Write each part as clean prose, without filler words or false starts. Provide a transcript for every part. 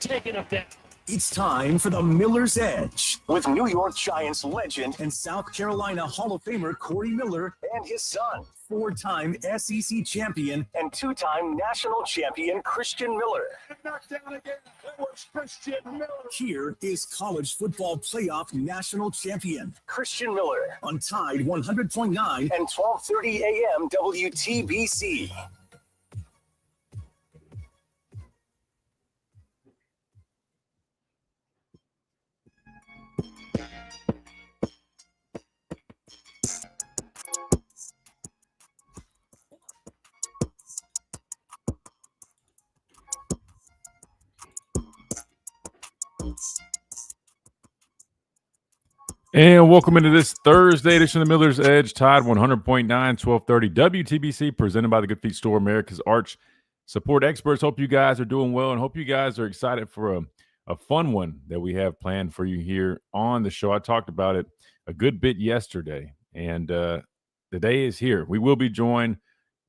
taking him down. It's time for the Miller's Edge with New York Giants legend and South Carolina Hall of Famer Corey Miller and his son, four-time SEC champion and two-time national champion Christian Miller. Knocked down again. That was Christian Miller. Here is college football playoff national champion Christian Miller on Tide 100.9 and 12:30 a.m. WTBC. And welcome into this Thursday edition of the Miller's Edge, Tide 100.9, 1230 WTBC, presented by the Good Feet Store, America's Arch Support Experts. Hope you guys are doing well and hope you guys are excited for a fun one that we have planned for you here on the show. I talked about it a good bit yesterday, and the day is here. We will be joined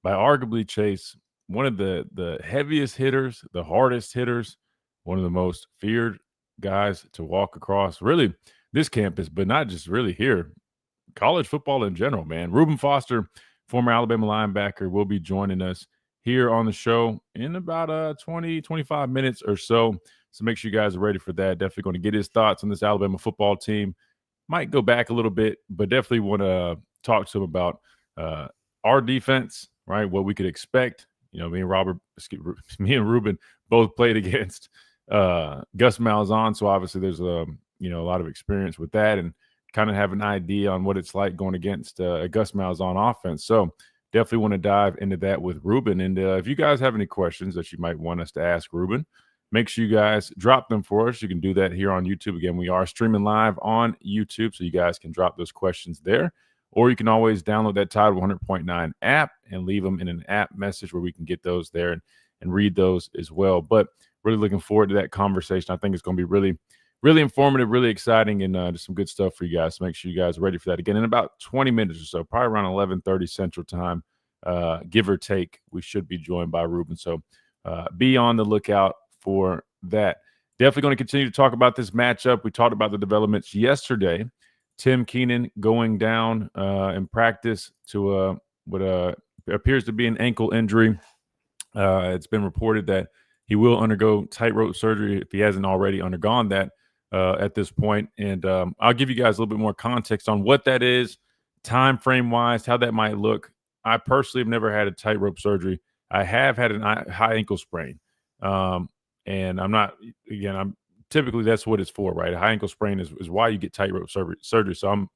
by arguably, Chase, one of the heaviest hitters, the hardest hitters, one of the most feared guys to walk across, really, this campus, but not just really here, college football in general, man. Reuben Foster, former Alabama linebacker, will be joining us here on the show in about 20, 25 minutes or so. So make sure you guys are ready for that. Definitely going to get his thoughts on this Alabama football team. Might go back a little bit, but definitely want to talk to him about our defense, right? What we could expect. You know, me and Reuben both played against Gus Malzahn, so obviously there's a lot of experience with that and kind of have an idea on what it's like going against a Gus Malzahn offense. So definitely want to dive into that with Reuben. And if you guys have any questions that you might want us to ask Reuben, make sure you guys drop them for us. You can do that here on YouTube. Again, we are streaming live on YouTube, so you guys can drop those questions there. Or you can always download that Tide 100.9 app and leave them in an app message where we can get those there and read those as well. But really looking forward to that conversation. I think it's going to be really informative, really exciting, and just some good stuff for you guys. So make sure you guys are ready for that. Again, in about 20 minutes or so, probably around 11:30 Central Time, give or take, we should be joined by Reuben. So be on the lookout for that. Definitely going to continue to talk about this matchup. We talked about the developments yesterday. Tim Keenan going down in practice to what appears to be an ankle injury. It's been reported that he will undergo tightrope surgery if he hasn't already undergone that at this point. And I'll give you guys a little bit more context on what that is, time frame wise, how that might look. I personally have never had a tightrope surgery. I have had a high ankle sprain. And I'm typically that's what it's for, right? A high ankle sprain is why you get tightrope surgery. So I'm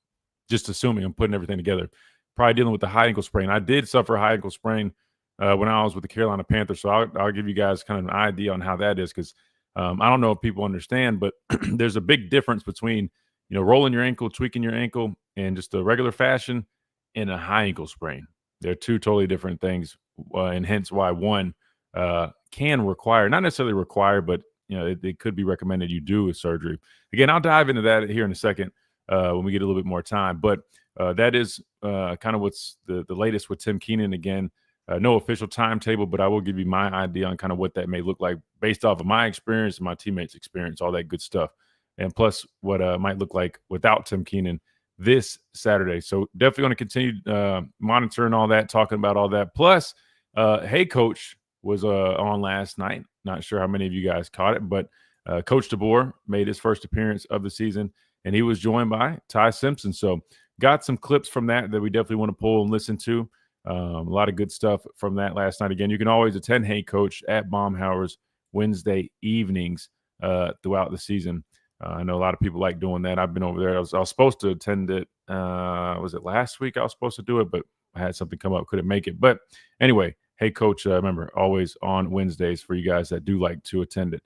just assuming I'm putting everything together. Probably dealing with the high ankle sprain. I did suffer a high ankle sprain when I was with the Carolina Panthers. So I'll give you guys kind of an idea on how that is, because I don't know if people understand, but there's a big difference between, rolling your ankle, tweaking your ankle, and just a regular fashion and a high ankle sprain. They're two totally different things, and hence why one can require, not necessarily require, but it could be recommended you do a surgery. Again, I'll dive into that here in a second when we get a little bit more time. But that is kind of what's the latest with Tim Keenan. Again, no official timetable, but I will give you my idea on kind of what that may look like based off of my experience and my teammates' experience, all that good stuff. And plus what might look like without Tim Keenan this Saturday. So definitely going to continue monitoring all that, talking about all that. Plus, Hey Coach was on last night. Not sure how many of you guys caught it, but Coach DeBoer made his first appearance of the season, and he was joined by Ty Simpson. So got some clips from that we definitely want to pull and listen to. A lot of good stuff from that last night. Again, you can always attend Hey Coach at Baumhower's Wednesday evenings throughout the season. I know a lot of people like doing that. I've been over there. I was supposed to attend it. Was it last week I was supposed to do it, but I had something come up, couldn't make it. But anyway, Hey Coach, remember, always on Wednesdays for you guys that do like to attend it.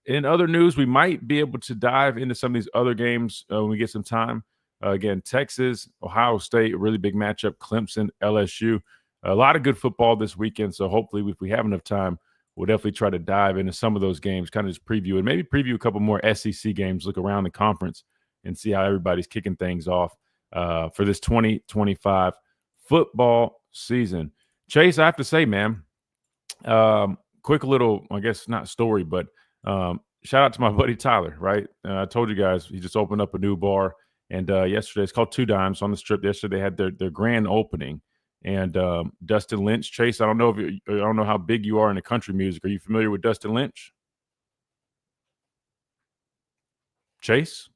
In other news, we might be able to dive into some of these other games when we get some time. Again, Texas, Ohio State, a really big matchup, Clemson, LSU. A lot of good football this weekend, so hopefully if we have enough time, we'll definitely try to dive into some of those games, kind of just preview and maybe preview a couple more SEC games, look around the conference and see how everybody's kicking things off for this 2025 football season. Chase, I have to say, man, quick little, I guess not story, but Shout out to my buddy Tyler, right? I told you guys he just opened up a new bar, and yesterday it's called Two Dimes on the Strip. Yesterday they had their grand opening, and Dustin Lynch, Chase. I don't know how big you are in the country music. Are you familiar with Dustin Lynch? Chase?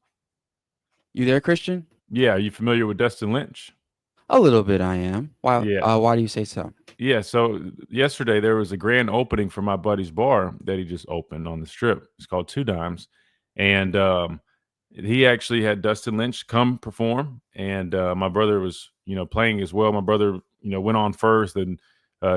You there, Christian? Yeah, are you familiar with Dustin Lynch? A little bit, I am. Why? Yeah. Why do you say so? Yeah, so yesterday there was a grand opening for my buddy's bar that he just opened on the Strip. It's called Two Dimes, and he actually had Dustin Lynch come perform, and my brother was playing as well. My brother went on first, and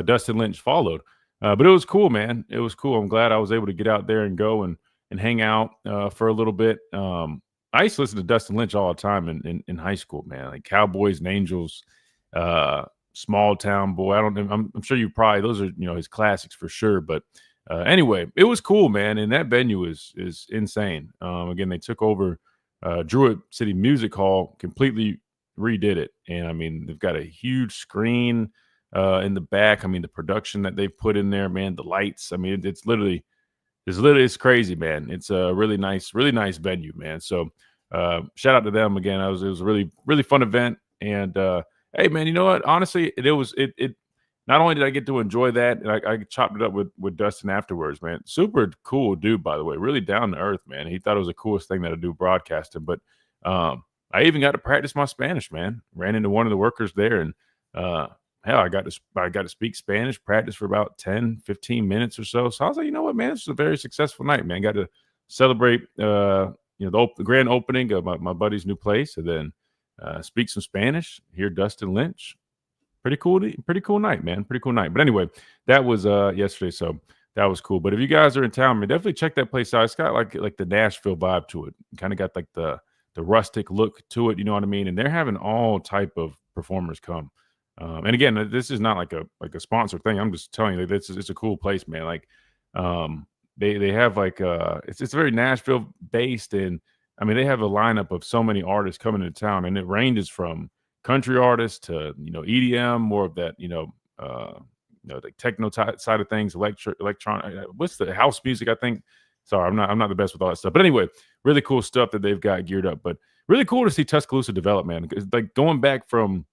Dustin Lynch followed. But it was cool, man. It was cool. I'm glad I was able to get out there and go and hang out for a little bit. I used to listen to Dustin Lynch all the time in high school, man. Like Cowboys and Angels. Small Town Boy. I don't know. I'm sure you probably those are his classics for sure. But anyway, it was cool, man. And that venue is insane. Again, they took over Druid City Music Hall, completely redid it, and I mean they've got a huge screen in the back. I mean the production that they've put in there, man. The lights. I mean it's crazy, man. It's a really nice venue, man. So shout out to them again. It was a really fun event, and hey, man, you know what? Honestly, it. Not only did I get to enjoy that, and I chopped it up with Dustin afterwards, man. Super cool dude, by the way. Really down to earth, man. He thought it was the coolest thing that I do broadcasting. But I even got to practice my Spanish, man. Ran into one of the workers there, and hell, I got to speak Spanish, practice for about 10, 15 minutes or so. So I was like, you know what, man, this is a very successful night, man. Got to celebrate, the grand opening of my buddy's new place, and then speak some Spanish. Hear Dustin Lynch. Pretty cool night, man. Pretty cool night. But anyway, that was yesterday, so that was cool. But if you guys are in town, man, definitely check that place out. It's got like the Nashville vibe to it. Kind of got like the rustic look to it. You know what I mean? And they're having all type of performers come. And again, this is not like a sponsored thing. I'm just telling you, it's a cool place, man. Like, they have like it's very Nashville based, and I mean they have a lineup of so many artists coming into town, and it ranges from country artists to EDM, more of that like techno side of things, electronic. What's the house music? I think. Sorry, I'm not the best with all that stuff, but anyway, really cool stuff that they've got geared up. But really cool to see Tuscaloosa develop, man. Because like going back from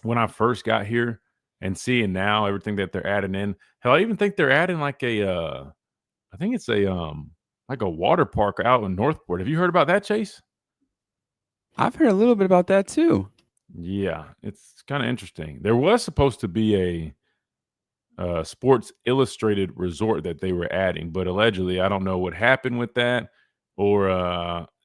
when I first got here and seeing now everything that they're adding in. Hell, I even think they're adding like I think it's like a water park out in Northport. Have you heard about that, Chase? I've heard a little bit about that too. Yeah, it's kind of interesting. There was supposed to be a Sports Illustrated resort that they were adding, but allegedly, I don't know what happened with that, or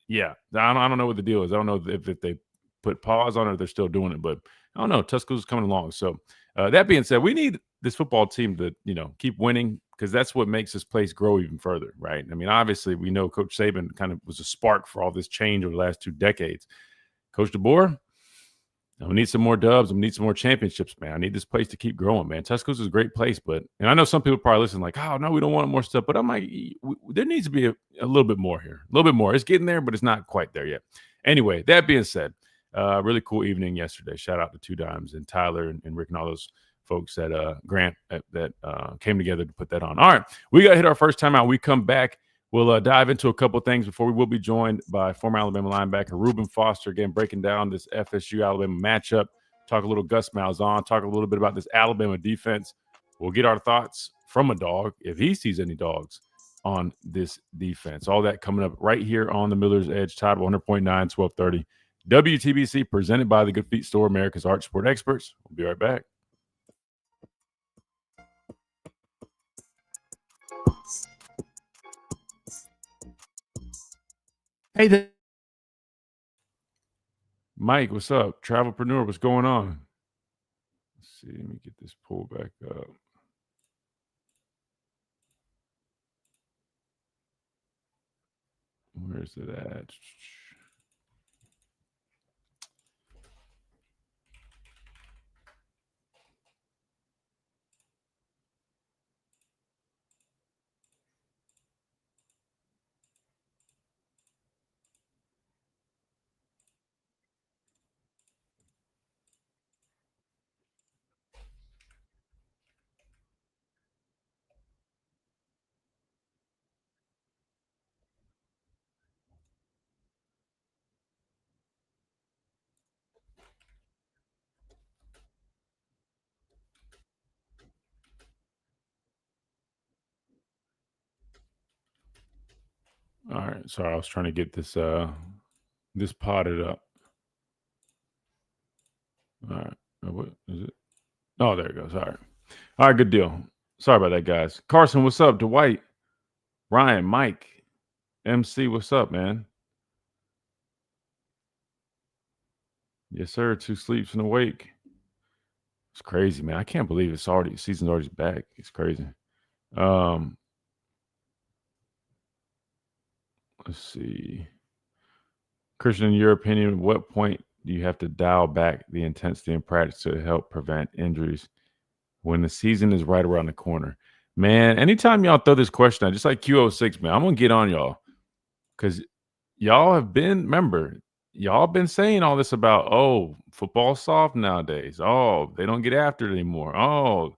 yeah, I don't know what the deal is. I don't know if they put pause on it or they're still doing it, but I don't know. Tuscaloosa's coming along. So that being said, we need this football team to keep winning because that's what makes this place grow even further, right? I mean, obviously, we know Coach Saban kind of was a spark for all this change over the last 2 decades. Coach DeBoer, we need some more dubs. We need some more championships, man. I need this place to keep growing, man. Tuscaloosa is a great place, and I know some people probably listen like, oh, no, we don't want more stuff. But I'm like, there needs to be a little bit more here. A little bit more. It's getting there, but it's not quite there yet. Anyway, that being said, really cool evening yesterday. Shout out to Two Dimes and Tyler and Rick and all those folks at Grant that came together to put that on. All right, we got to hit our first time out. We come back. We'll dive into a couple of things before we will be joined by former Alabama linebacker Reuben Foster, again, breaking down this FSU-Alabama matchup, talk a little Gus Malzahn, talk a little bit about this Alabama defense. We'll get our thoughts from a dog, if he sees any dogs, on this defense. All that coming up right here on the Miller's Edge, Tide 100.9, 1230. WTBC, presented by the Good Feet Store, America's Arch Sport Experts. We'll be right back. Hey there. Mike, what's up? Travelpreneur, what's going on? Let's see. Let me get this pulled back up. Where's it at? All right. Sorry, I was trying to get this this potted up. All right. What is it? Oh, there it goes. All right. All right, good deal. Sorry about that, guys. Carson, what's up? Dwight, Ryan, Mike, MC, what's up, man? Yes, sir. 2 sleeps and awake. It's crazy, man. I can't believe it's already season's already back. It's crazy. Let's see. Christian, in your opinion, at what point do you have to dial back the intensity in practice to help prevent injuries when the season is right around the corner? Man, anytime y'all throw this question out, just like Q06, man, I'm going to get on y'all because y'all have been, remember, y'all been saying all this about, oh, football's soft nowadays. Oh, they don't get after it anymore. Oh,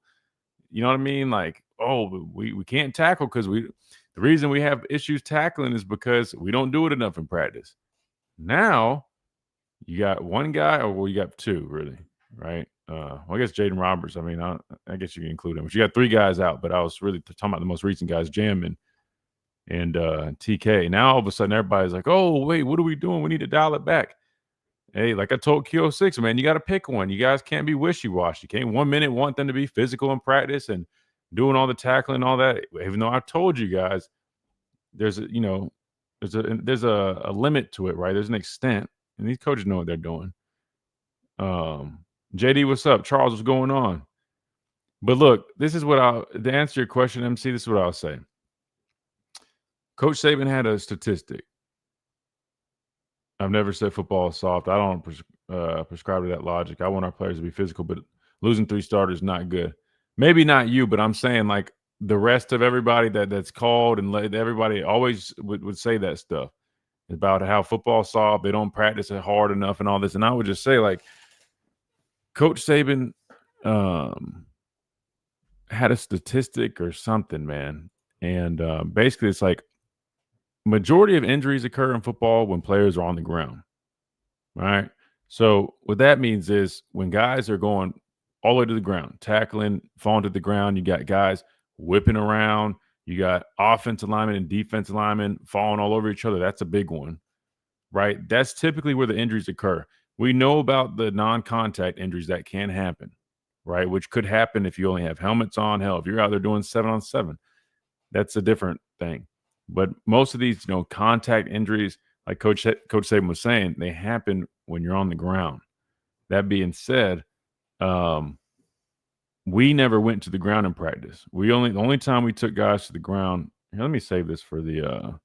you know what I mean? Like, oh, we can't tackle because the reason we have issues tackling is because we don't do it enough in practice. Now you got one guy, or well, you got two, really, right? Well, I guess Jaden Roberts. I mean, I guess you can include him. But you got 3 guys out, but I was really talking about the most recent guys, Jim and TK. Now all of a sudden everybody's like, oh, wait, what are we doing? We need to dial it back. Hey, like I told Q06, man, you got to pick one. You guys can't be wishy-washy. You can't 1 minute want them to be physical in practice and doing all the tackling and all that. Even though I told you guys, there's a limit to it, right? There's an extent, and these coaches know what they're doing. JD, what's up? Charles, what's going on? But look, this is what to answer your question, MC, this is what I'll say. Coach Saban had a statistic. I've never said football is soft. I don't prescribe to that logic. I want our players to be physical, but losing 3 starters is not good. Maybe not you, but I'm saying like the rest of everybody that's called and everybody always would say that stuff about how football is soft. They don't practice it hard enough and all this. And I would just say like Coach Saban had a statistic or something, man. And basically it's like majority of injuries occur in football when players are on the ground, right? So what that means is when guys are going all the way to the ground, tackling, falling to the ground, you got guys whipping around, you got offensive linemen and defensive linemen falling all over each other. That's a big one, right? That's typically where the injuries occur. We know about the non-contact injuries that can happen, right? Which could happen if you only have helmets on. Hell, if you're out there doing 7-on-7, that's a different thing. But most of these, contact injuries, like Coach Saban was saying, they happen when you're on the ground. That being said, we never went to the ground in practice. The only time we took guys to the ground. Here, let me save this for when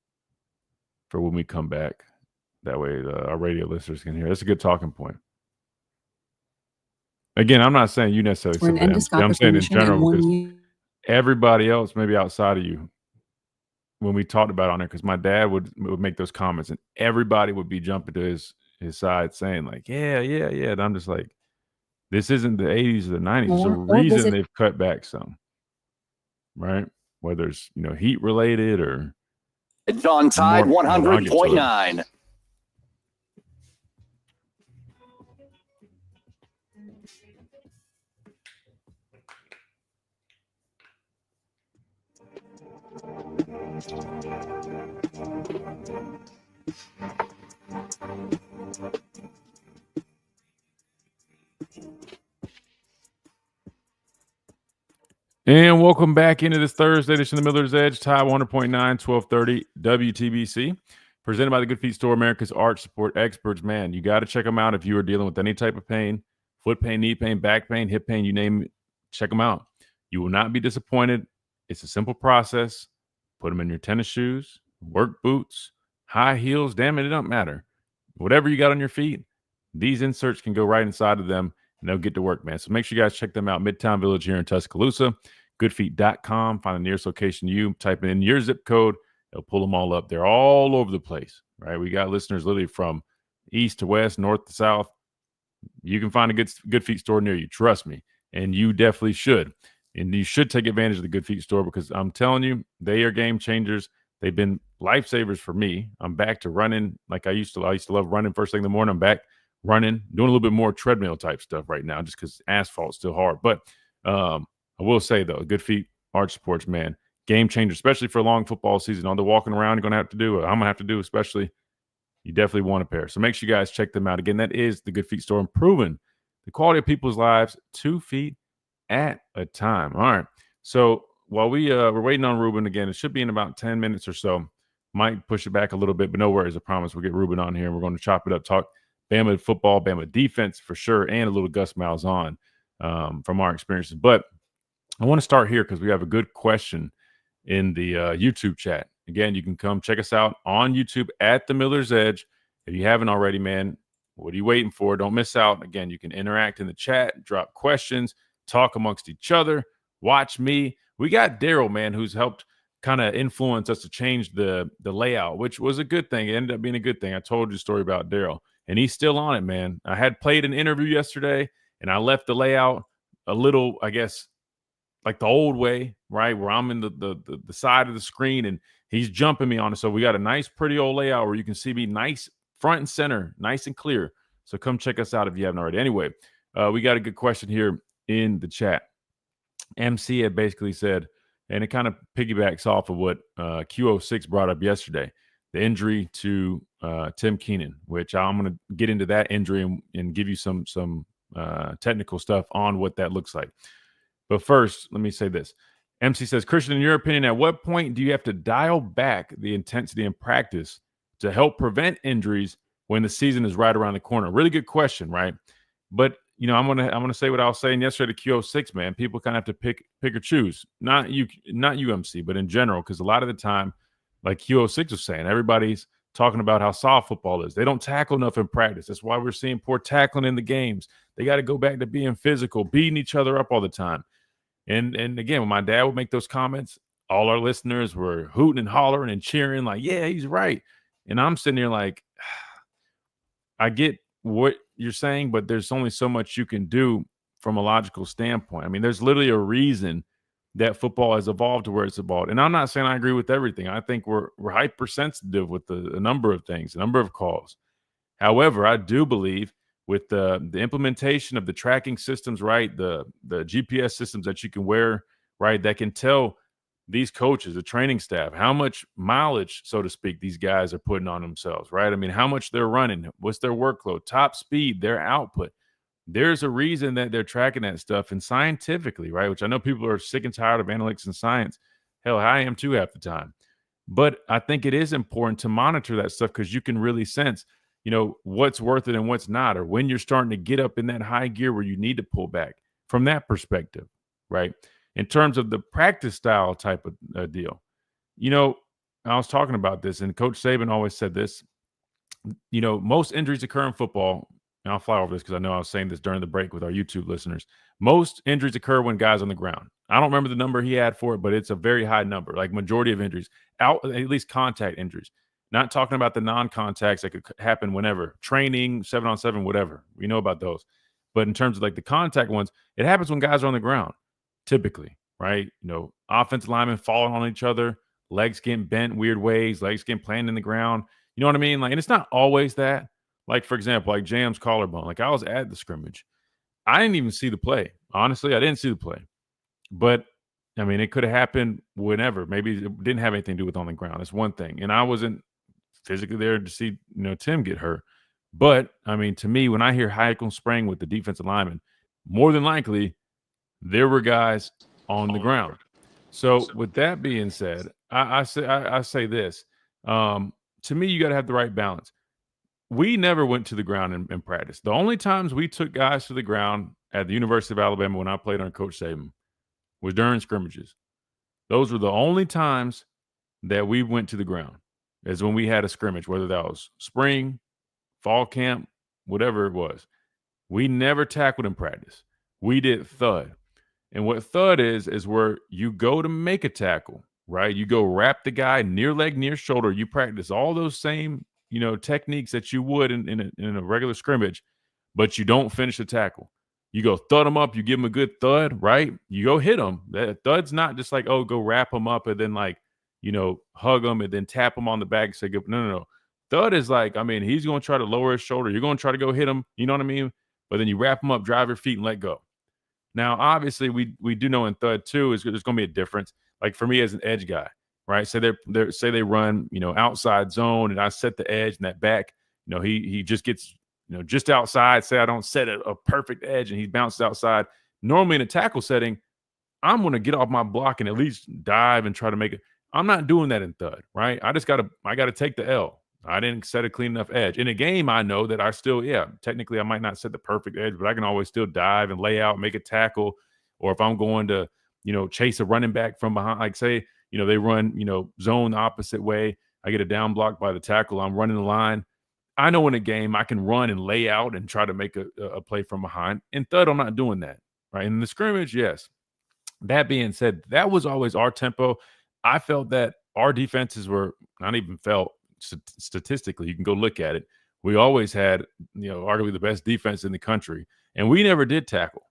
we come back. That way, our radio listeners can hear. That's a good talking point. Again, I'm not saying you necessarily. I'm saying in general because everybody else, maybe outside of you, when we talked about it on there, because my dad would make those comments and everybody would be jumping to his side saying like, yeah. And I'm just like, this isn't the 80s or the 90s. There's a reason they've cut back some, right? Whether it's, heat related or. It's on Tide 100.9. And welcome back into this Thursday edition of the Miller's Edge, Tide 100.9, 1230 WTBC, presented by the Good Feet Store, America's arch support experts. Man, you got to check them out if you are dealing with any type of pain, foot pain, knee pain, back pain, hip pain, you name it, check them out. You will not be disappointed. It's a simple process. Put them in your tennis shoes, work boots, high heels. Damn it, it don't matter. Whatever you got on your feet, these inserts can go right inside of them, and they'll get to work, man. So make sure you guys check them out. Midtown Village here in Tuscaloosa. Goodfeet.com. Find the nearest location to you. Type in your zip code. They'll pull them all up. They're all over the place, right? We got listeners literally from east to west, north to south. You can find a Good Feet store near you. Trust me. And you definitely should. And you should take advantage of the Good Feet store because I'm telling you, they are game changers. They've been lifesavers for me. I'm back to running like I used to. I used to love running first thing in the morning. I'm back running, doing a little bit more treadmill type stuff right now just because asphalt's still hard. But I will say, though, Good Feet Arch Supports, man, game changer, especially for a long football season. All the walking around you're going to have to do, I'm going to have to do especially, you definitely want a pair. So make sure you guys check them out. Again, that is the Good Feet store, improving the quality of people's lives 2 feet at a time. All right. So while we're waiting on Ruben again, it should be in about 10 minutes or so. Might push it back a little bit, but no worries. I promise we'll get Ruben on here and we're going to chop it up, talk Bama football, Bama defense for sure, and a little Gus Malzahn from our experiences. But I want to start here because we have a good question in the YouTube chat. Again, you can come check us out on YouTube at The Miller's Edge. If you haven't already, man, what are you waiting for? Don't miss out. Again, you can interact in the chat, drop questions, talk amongst each other, watch me. We got Daryl, man, who's helped kind of influence us to change the layout, which was a good thing. It ended up being a good thing. I told you a story about Daryl, and he's still on it, man. I had played an interview yesterday, and I left the layout a little, I guess, like the old way, right, where I'm in the side of the screen, and he's jumping me on it. So we got a nice, pretty old layout where you can see me nice front and center, nice and clear. So come check us out if you haven't already. Anyway, we got a good question here in the chat. MC had basically said, and it kind of piggybacks off of what Q06 brought up yesterday, the injury to Tim Keenan, which I'm going to get into that injury and give you some technical stuff on what that looks like. But first, let me say this. MC says, Christian, in your opinion, at what point do you have to dial back the intensity in practice to help prevent injuries when the season is right around the corner? Really good question, right? But you know, I'm gonna say what I was saying yesterday to Q06, man. People kind of have to pick or choose. Not UMC, but in general, because a lot of the time, like Q06 was saying, everybody's talking about how soft football is. They don't tackle enough in practice. That's why we're seeing poor tackling in the games. They got to go back to being physical, beating each other up all the time. And again, when my dad would make those comments, all our listeners were hooting and hollering and cheering, like, yeah, he's right. And I'm sitting there like, I get what you're saying, but there's only so much you can do from a logical standpoint. I mean, there's literally a reason that football has evolved to where it's evolved. And I'm not saying I agree with everything. I think we're hypersensitive with a number of things, a number of calls. However, I do believe with the implementation of the tracking systems, right, the GPS systems that you can wear, right, that can tell these coaches, the training staff, how much mileage, so to speak, these guys are putting on themselves, right? I mean, how much they're running, what's their workload, top speed, their output. There's a reason that they're tracking that stuff, and scientifically, right, which I know people are sick and tired of analytics and science. Hell, I am too half the time. But I think it is important to monitor that stuff because you can really sense, you know, what's worth it and what's not, or when you're starting to get up in that high gear where you need to pull back from that perspective, right? In terms of the practice style type of deal. You know, I was talking about this, and Coach Saban always said this. You know, most injuries occur in football, and I'll fly over this because I know I was saying this during the break with our YouTube listeners. Most injuries occur when guys on the ground. I don't remember the number he had for it, but it's a very high number, like majority of injuries, at least contact injuries. Not talking about the non-contacts that could happen whenever. Training, 7-on-7, whatever. We know about those. But in terms of like the contact ones, it happens when guys are on the ground, typically, right? You know, offensive linemen falling on each other, legs getting bent weird ways, legs getting planted in the ground. You know what I mean? Like, and it's not always that. Like, for example, like Jam's collarbone. Like, I was at the scrimmage. I didn't even see the play. Honestly, I didn't see the play. But, I mean, it could have happened whenever. Maybe it didn't have anything to do with on the ground. That's one thing. And I wasn't physically there to see, you know, Tim get hurt. But, I mean, to me, when I hear high ankle sprain with the defensive lineman, more than likely, there were guys on the ground. So, with that being said, I say this. To me, you got to have the right balance. We never went to the ground in practice. The only times we took guys to the ground at the University of Alabama when I played on Coach Saban was during scrimmages. Those were the only times that we went to the ground, is when we had a scrimmage, whether that was spring, fall camp, whatever it was. We never tackled in practice. We did thud. And what thud is where you go to make a tackle, right? You go wrap the guy near leg, near shoulder. You practice all those same, you know, techniques that you would in a regular scrimmage, but you don't finish the tackle. You go thud them up. You give them a good thud, right? You go hit them. That thud's not just like, oh, go wrap them up and then like, you know, hug them and then tap them on the back and say, good. No. Thud is like, I mean, he's going to try to lower his shoulder. You're going to try to go hit him. You know what I mean? But then you wrap him up, drive your feet, and let go. Now, obviously, we do know in thud, too, there's going to be a difference. like for me as an edge guy, right? Say they run, outside zone, and I set the edge and that back, he just gets, just outside. Say I don't set a perfect edge and he bounces outside. Normally in a tackle setting, I'm going to get off my block and at least dive and try to make it. I'm not doing that in thud, right? I got to take the L. I didn't set a clean enough edge. In a game, I know that I still, technically I might not set the perfect edge, but I can always still dive and lay out, make a tackle. Or if I'm going to, chase a running back from behind, like say, they run, zone the opposite way. I get a down block by the tackle. I'm running the line. I know in a game I can run and lay out and try to make a play from behind. In thud, I'm not doing that, right? In the scrimmage, yes. That being said, that was always our tempo. I felt that our defenses were not even felt statistically. You can go look at it. We always had, arguably the best defense in the country, and we never did tackle.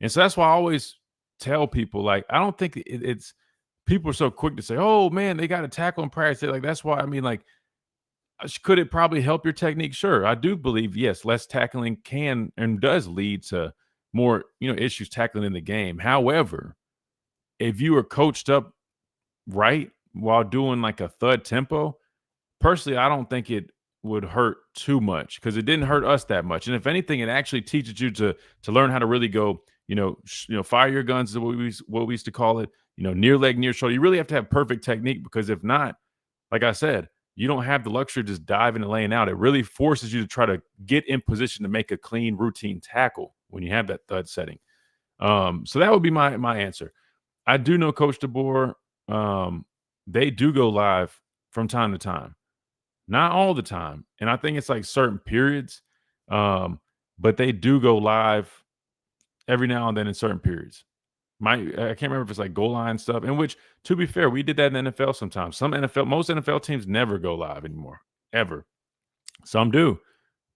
And so that's why I always tell people, like, I don't think it's people are so quick to say, oh man, they got to tackle in practice. Like, that's why, I mean, like, could it probably help your technique? Sure. I do believe, yes, less tackling can and does lead to more, issues tackling in the game. However, if you were coached up right while doing like a thud tempo, personally, I don't think it would hurt too much because it didn't hurt us that much. And if anything, it actually teaches you to learn how to really go, fire your guns is what we used to call it, near leg, near shoulder. You really have to have perfect technique because if not, like I said, you don't have the luxury of just diving and laying out. It really forces you to try to get in position to make a clean routine tackle when you have that thud setting. So that would be my answer. I do know Coach DeBoer, they do go live from time to time. Not all the time. And I think it's like certain periods. But they do go live every now and then in certain periods. I can't remember if it's like goal line stuff, in which, to be fair, we did that in the NFL sometimes. Most NFL teams never go live anymore, ever. Some do.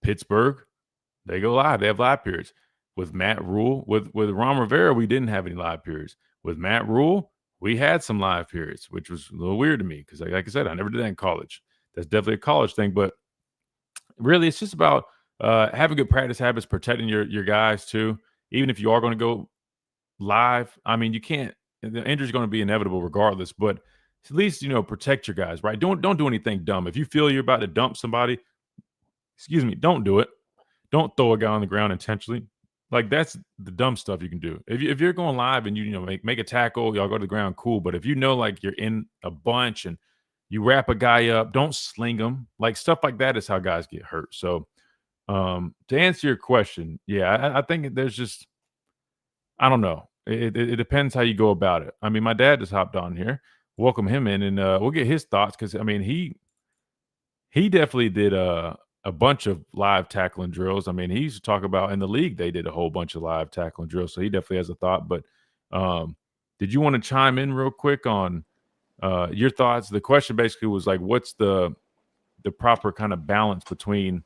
Pittsburgh, they go live. They have live periods. With Matt Rule, with Ron Rivera, we didn't have any live periods. With Matt Rule, we had some live periods, which was a little weird to me because, like I said, I never did that in college. That's definitely a college thing. But really, it's just about having good practice habits, protecting your guys too. Even if you are going to go live, I mean, you can't. The injury is going to be inevitable regardless. But at least protect your guys, right? Don't do anything dumb. If you feel you're about to dump somebody, don't do it. Don't throw a guy on the ground intentionally. Like, that's the dumb stuff you can do. If you're going live and you make a tackle, y'all go to the ground, cool. But if like you're in a bunch and you wrap a guy up, don't sling them. Like, stuff like that is how guys get hurt. So to answer your question, yeah, I think there's just, I don't know. It depends how you go about it. I mean, my dad just hopped on here. Welcome him in, and we'll get his thoughts because, I mean, he definitely did a bunch of live tackling drills. I mean, he used to talk about in the league, they did a whole bunch of live tackling drills. So he definitely has a thought. But did you want to chime in real quick on your thoughts? The question basically was like, what's the proper kind of balance between,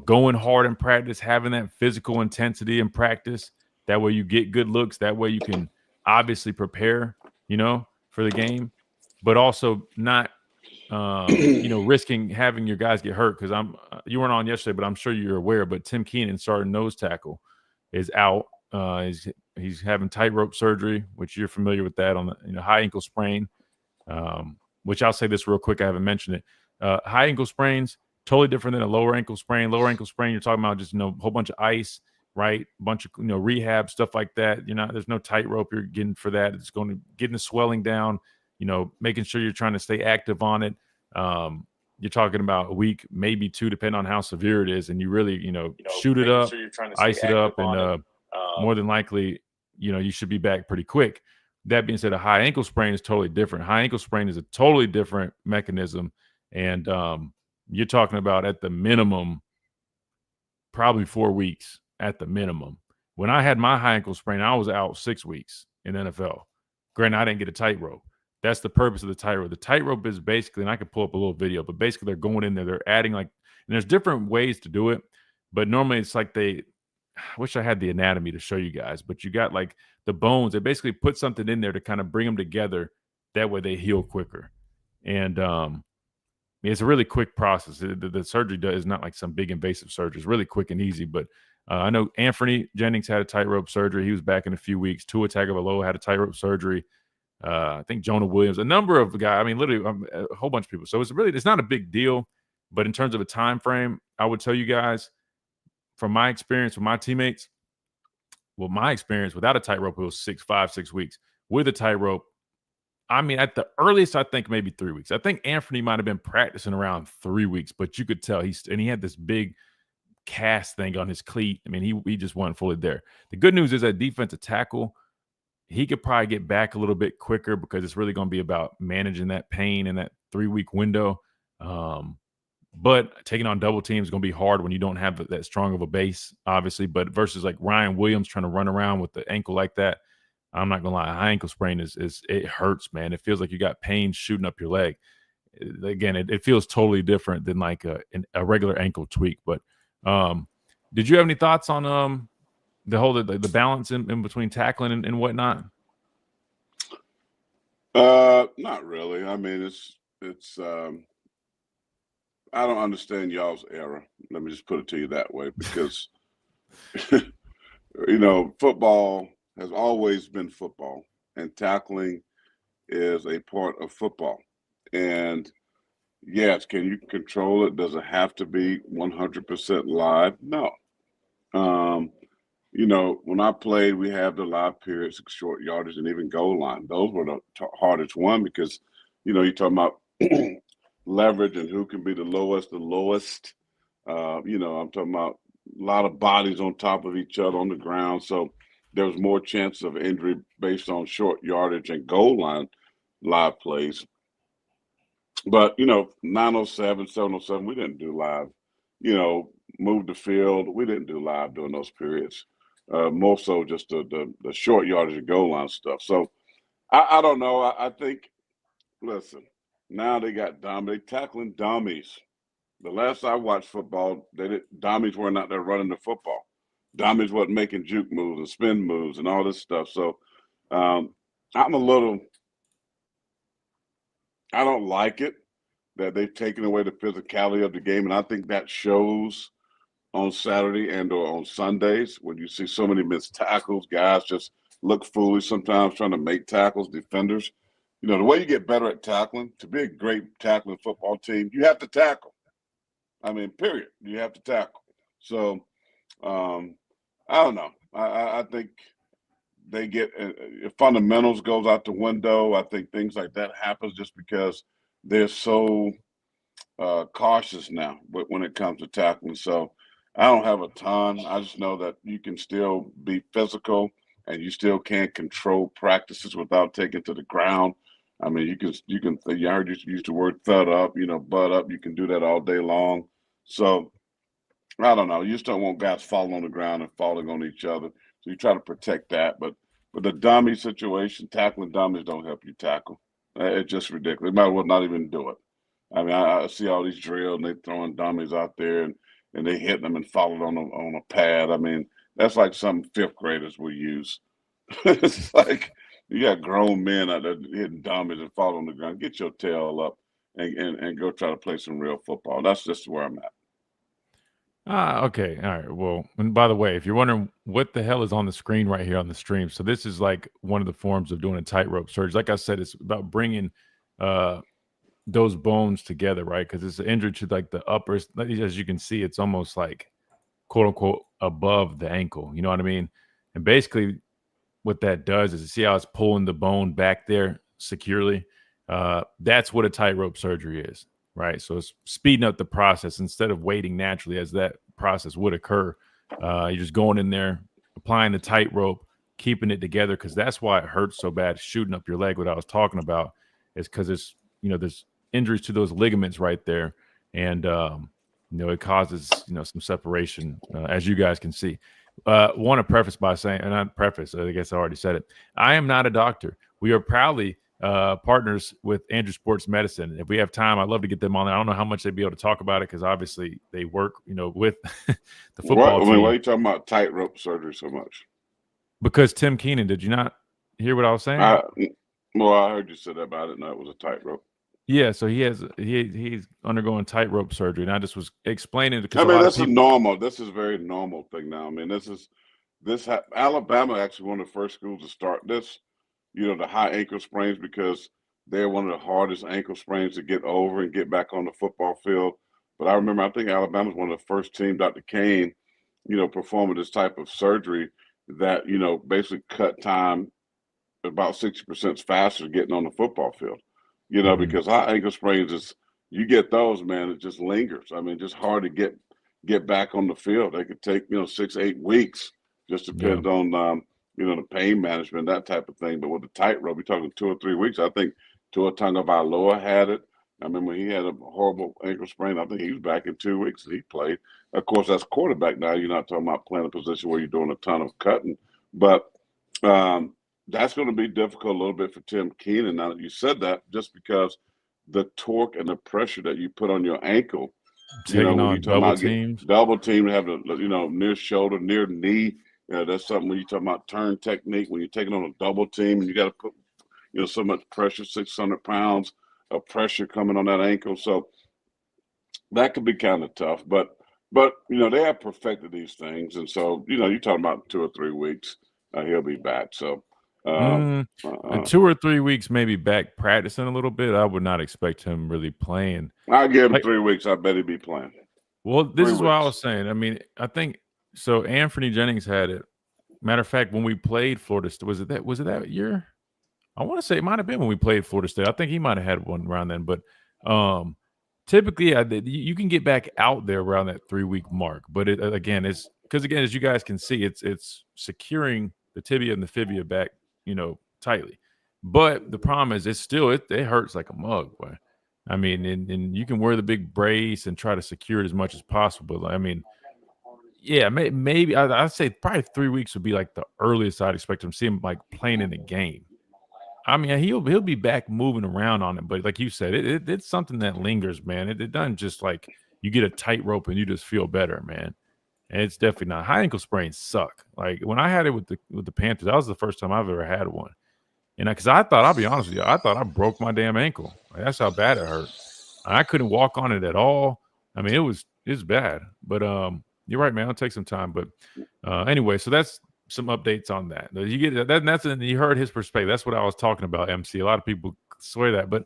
going hard in practice, having that physical intensity in practice. That way you get good looks. That way you can obviously prepare, for the game, but also not, risking having your guys get hurt. Because you weren't on yesterday, but I'm sure you're aware. But Tim Keenan, starting nose tackle, is out. He's having tightrope surgery, which you're familiar with that on the high ankle sprain. Which I'll say this real quick. I haven't mentioned it. High ankle sprains totally different than a lower ankle sprain. Lower ankle sprain, you're talking about just a whole bunch of ice, right? A bunch of rehab stuff like that. There's no tightrope you're getting for that. It's going to getting the swelling down. Making sure you're trying to stay active on it. You're talking about a week, maybe two, depending on how severe it is. And you really, shoot it up, ice it up, and more than likely, you should be back pretty quick. That being said, a high ankle sprain is totally different. High ankle sprain is a totally different mechanism. And you're talking about at the minimum, probably 4 weeks at the minimum. When I had my high ankle sprain, I was out 6 weeks in the NFL. Granted, I didn't get a tightrope. That's the purpose of the tightrope. The tightrope is basically, and I could pull up a little video, but basically they're going in there, they're adding and there's different ways to do it. But normally it's like I wish I had the anatomy to show you guys, but you got like the bones. They basically put something in there to kind of bring them together. That way they heal quicker. And it's a really quick process. The surgery is not like some big invasive surgery. It's really quick and easy. But I know Anthony Jennings had a tightrope surgery. He was back in a few weeks. Tua Tagovailoa had a tightrope surgery. I think Jonah Williams, a number of guys. I mean, literally a whole bunch of people. So it's not a big deal. But in terms of a time frame, I would tell you guys, from my experience with my teammates, well, my experience without a tightrope, it was 6 weeks. With a tightrope, I mean, at the earliest, I think maybe 3 weeks. I think Anthony might have been practicing around 3 weeks, but you could tell he had this big cast thing on his cleat. I mean, he just wasn't fully there. The good news is that defensive tackle, he could probably get back a little bit quicker because it's really going to be about managing that pain in that 3-week window. But taking on double teams is going to be hard when you don't have that strong of a base, obviously. But versus like Ryan Williams trying to run around with the ankle like that, I'm not going to lie. A high ankle sprain is it hurts, man. It feels like you got pain shooting up your leg. Again, it feels totally different than like a regular ankle tweak. But did you have any thoughts on the balance in between tackling and whatnot? Not really. I mean, it's I don't understand y'all's era. Let me just put it to you that way, because football has always been football, and tackling is a part of football. And yes, can you control it? Does it have to be 100% live? No. When I played, we have the live periods, short yardage, and even goal line. Those were the hardest one because, you're talking about leverage and who can be the lowest. I'm talking about a lot of bodies on top of each other on the ground. So there was more chance of injury based on short yardage and goal line live plays. But, 907, 707, we didn't do live. Move the field. We didn't do live during those periods. More so just the short yardage and goal line stuff. So I don't know. I think, listen, now they got tackling dummies. The last I watched football, dummies weren't out there running the football. Dummies wasn't making juke moves and spin moves and all this stuff. So I don't like it that they've taken away the physicality of the game. And I think that shows on Saturday and or on Sundays when you see so many missed tackles. Guys just look foolish sometimes trying to make tackles, defenders. The way you get better at tackling, to be a great tackling football team, you have to tackle. I mean, period. You have to tackle. So, I don't know. I think they get fundamentals goes out the window. I think things like that happens just because they're so cautious now when it comes to tackling. So I don't have a ton. I just know that you can still be physical and you still can't control practices without taking to the ground. I mean, you can. I heard you use the word thud up, butt up. You can do that all day long. So I don't know. You just don't want guys falling on the ground and falling on each other. So you try to protect that. But the dummy situation, tackling dummies don't help you tackle. It's just ridiculous. They might as well not even do it. I mean, I see all these drills and they throwing dummies out there and they hitting them and falling on a pad. I mean, that's like some fifth graders will use. It's like you got grown men out there hitting dummies and falling on the ground. Get your tail up and go try to play some real football. That's just where I'm at. Okay. All right. Well, and by the way, if you're wondering what the hell is on the screen right here on the stream, so this is like one of the forms of doing a tightrope surge. Like I said, it's about bringing those bones together, right? Because it's an injury to like the upper, as you can see, it's almost like quote unquote above the ankle. You know what I mean? And basically what that does is, you see how it's pulling the bone back there securely. That's what a tightrope surgery is, right? So it's speeding up the process instead of waiting naturally as that process would occur. You're just going in there, applying the tightrope, keeping it together, because that's why it hurts so bad shooting up your leg. What I was talking about is because there's injuries to those ligaments right there, and it causes some separation, as you guys can see. Want to preface by saying, and not preface, I guess I already said it, I am not a doctor. We are proudly partners with Andrew Sports Medicine. If we have time, I'd love to get them on there. I don't know how much they'd be able to talk about it because obviously they work, with the football team. Why are you talking about tightrope surgery so much? Because Tim Keenan, did you not hear what I was saying? I heard you said about it. No, it was a tightrope. Yeah, so he's undergoing tightrope surgery, and I just was explaining it. I mean, this is normal. This is a very normal thing now. I mean, Alabama actually one of the first schools to start this. the high ankle sprains because they're one of the hardest ankle sprains to get over and get back on the football field. But I think Alabama's one of the first teams, Dr. Kane, performing this type of surgery that, basically cut time about 60% faster getting on the football field, because high ankle sprains you get those, man, it just lingers. I mean, just hard to get back on the field. They could take, 6-8 weeks, just depends on, the pain management, that type of thing. But with the tightrope, we're talking 2 or 3 weeks. I think Tua Tagovailoa had it. I remember he had a horrible ankle sprain. I think he was back in 2 weeks and he played. Of course, that's quarterback now. You're not talking about playing a position where you're doing a ton of cutting. But that's going to be difficult a little bit for Tim Keenan. Now that you said that, just because the torque and the pressure that you put on your ankle, taking on double teams, double team, have the near shoulder, near knee. That's something when you're talking about turn technique. When you're taking on a double team and you got to put so much pressure, 600 pounds of pressure coming on that ankle. So that could be kind of tough. But they have perfected these things, and so you're talking about 2 or 3 weeks, he'll be back. So. 2 or 3 weeks, maybe back practicing a little bit. I would not expect him really playing. I give him 3 weeks. I bet he'd be playing. Well, this is what I was saying. I mean, I think so. Anthony Jennings had it. Matter of fact, when we played Florida State, was it that year? I want to say it might have been when we played Florida State. I think he might have had one around then. But typically, you can get back out there around that 3-week mark. But it's because as you guys can see, it's securing the tibia and the fibia back, tightly. But the problem is it hurts like a mug, boy. I mean, and you can wear the big brace and try to secure it as much as possible. I mean, yeah, maybe I'd say probably 3 weeks would be like the earliest I'd expect him to see him like playing in the game. I mean, he'll be back moving around on it, but like you said, it's something that lingers, man. It doesn't just like you get a tight rope and you just feel better, man. And it's definitely not. High ankle sprains suck. Like when I had it with the Panthers, that was the first time I've ever had one. And because I thought, I'll be honest with you, I thought I broke my damn ankle. Like, that's how bad it hurt. I couldn't walk on it at all. I mean, it was bad. But you're right, man. It'll take some time. But anyway, so that's some updates on that. You get that. You heard his perspective. That's what I was talking about, MC. A lot of people swear that. But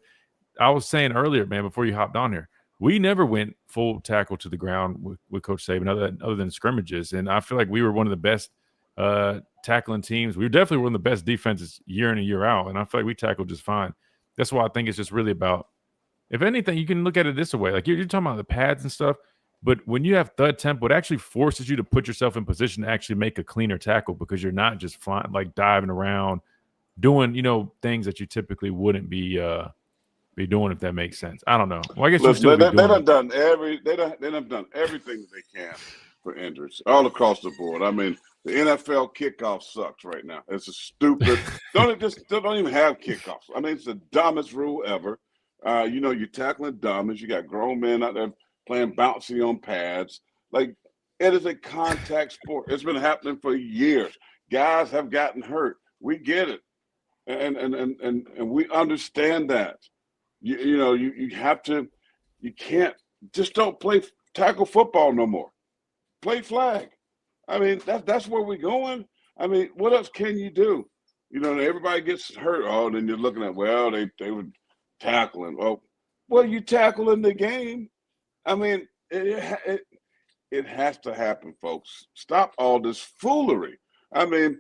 I was saying earlier, man, before you hopped on here, we never went full tackle to the ground with Coach Saban other than scrimmages. And I feel like we were one of the best tackling teams. We were definitely one of the best defenses year in and year out. And I feel like we tackled just fine. That's why I think it's just really about, if anything, you can look at it this way. Like you're talking about the pads and stuff. But when you have thud tempo, it actually forces you to put yourself in position to actually make a cleaner tackle because you're not just flying, like diving around, doing, things that you typically wouldn't be doing, if that makes sense. I don't know. Well, I guess they done done everything that they can for injuries all across the board. I mean, the NFL kickoff sucks right now. It's a stupid. don't even have kickoffs. I mean, it's the dumbest rule ever. You're tackling dummies. You got grown men out there playing bouncy on pads. Like, it is a contact sport. It's been happening for years. Guys have gotten hurt. We get it, and we understand that. You have to. You can't just don't play tackle football no more. Play flag. I mean, that's where we're going. I mean, what else can you do? Everybody gets hurt. Oh, then you're looking at, well, they were tackling. Well, you tackle in the game. I mean, it has to happen, folks. Stop all this foolery. I mean,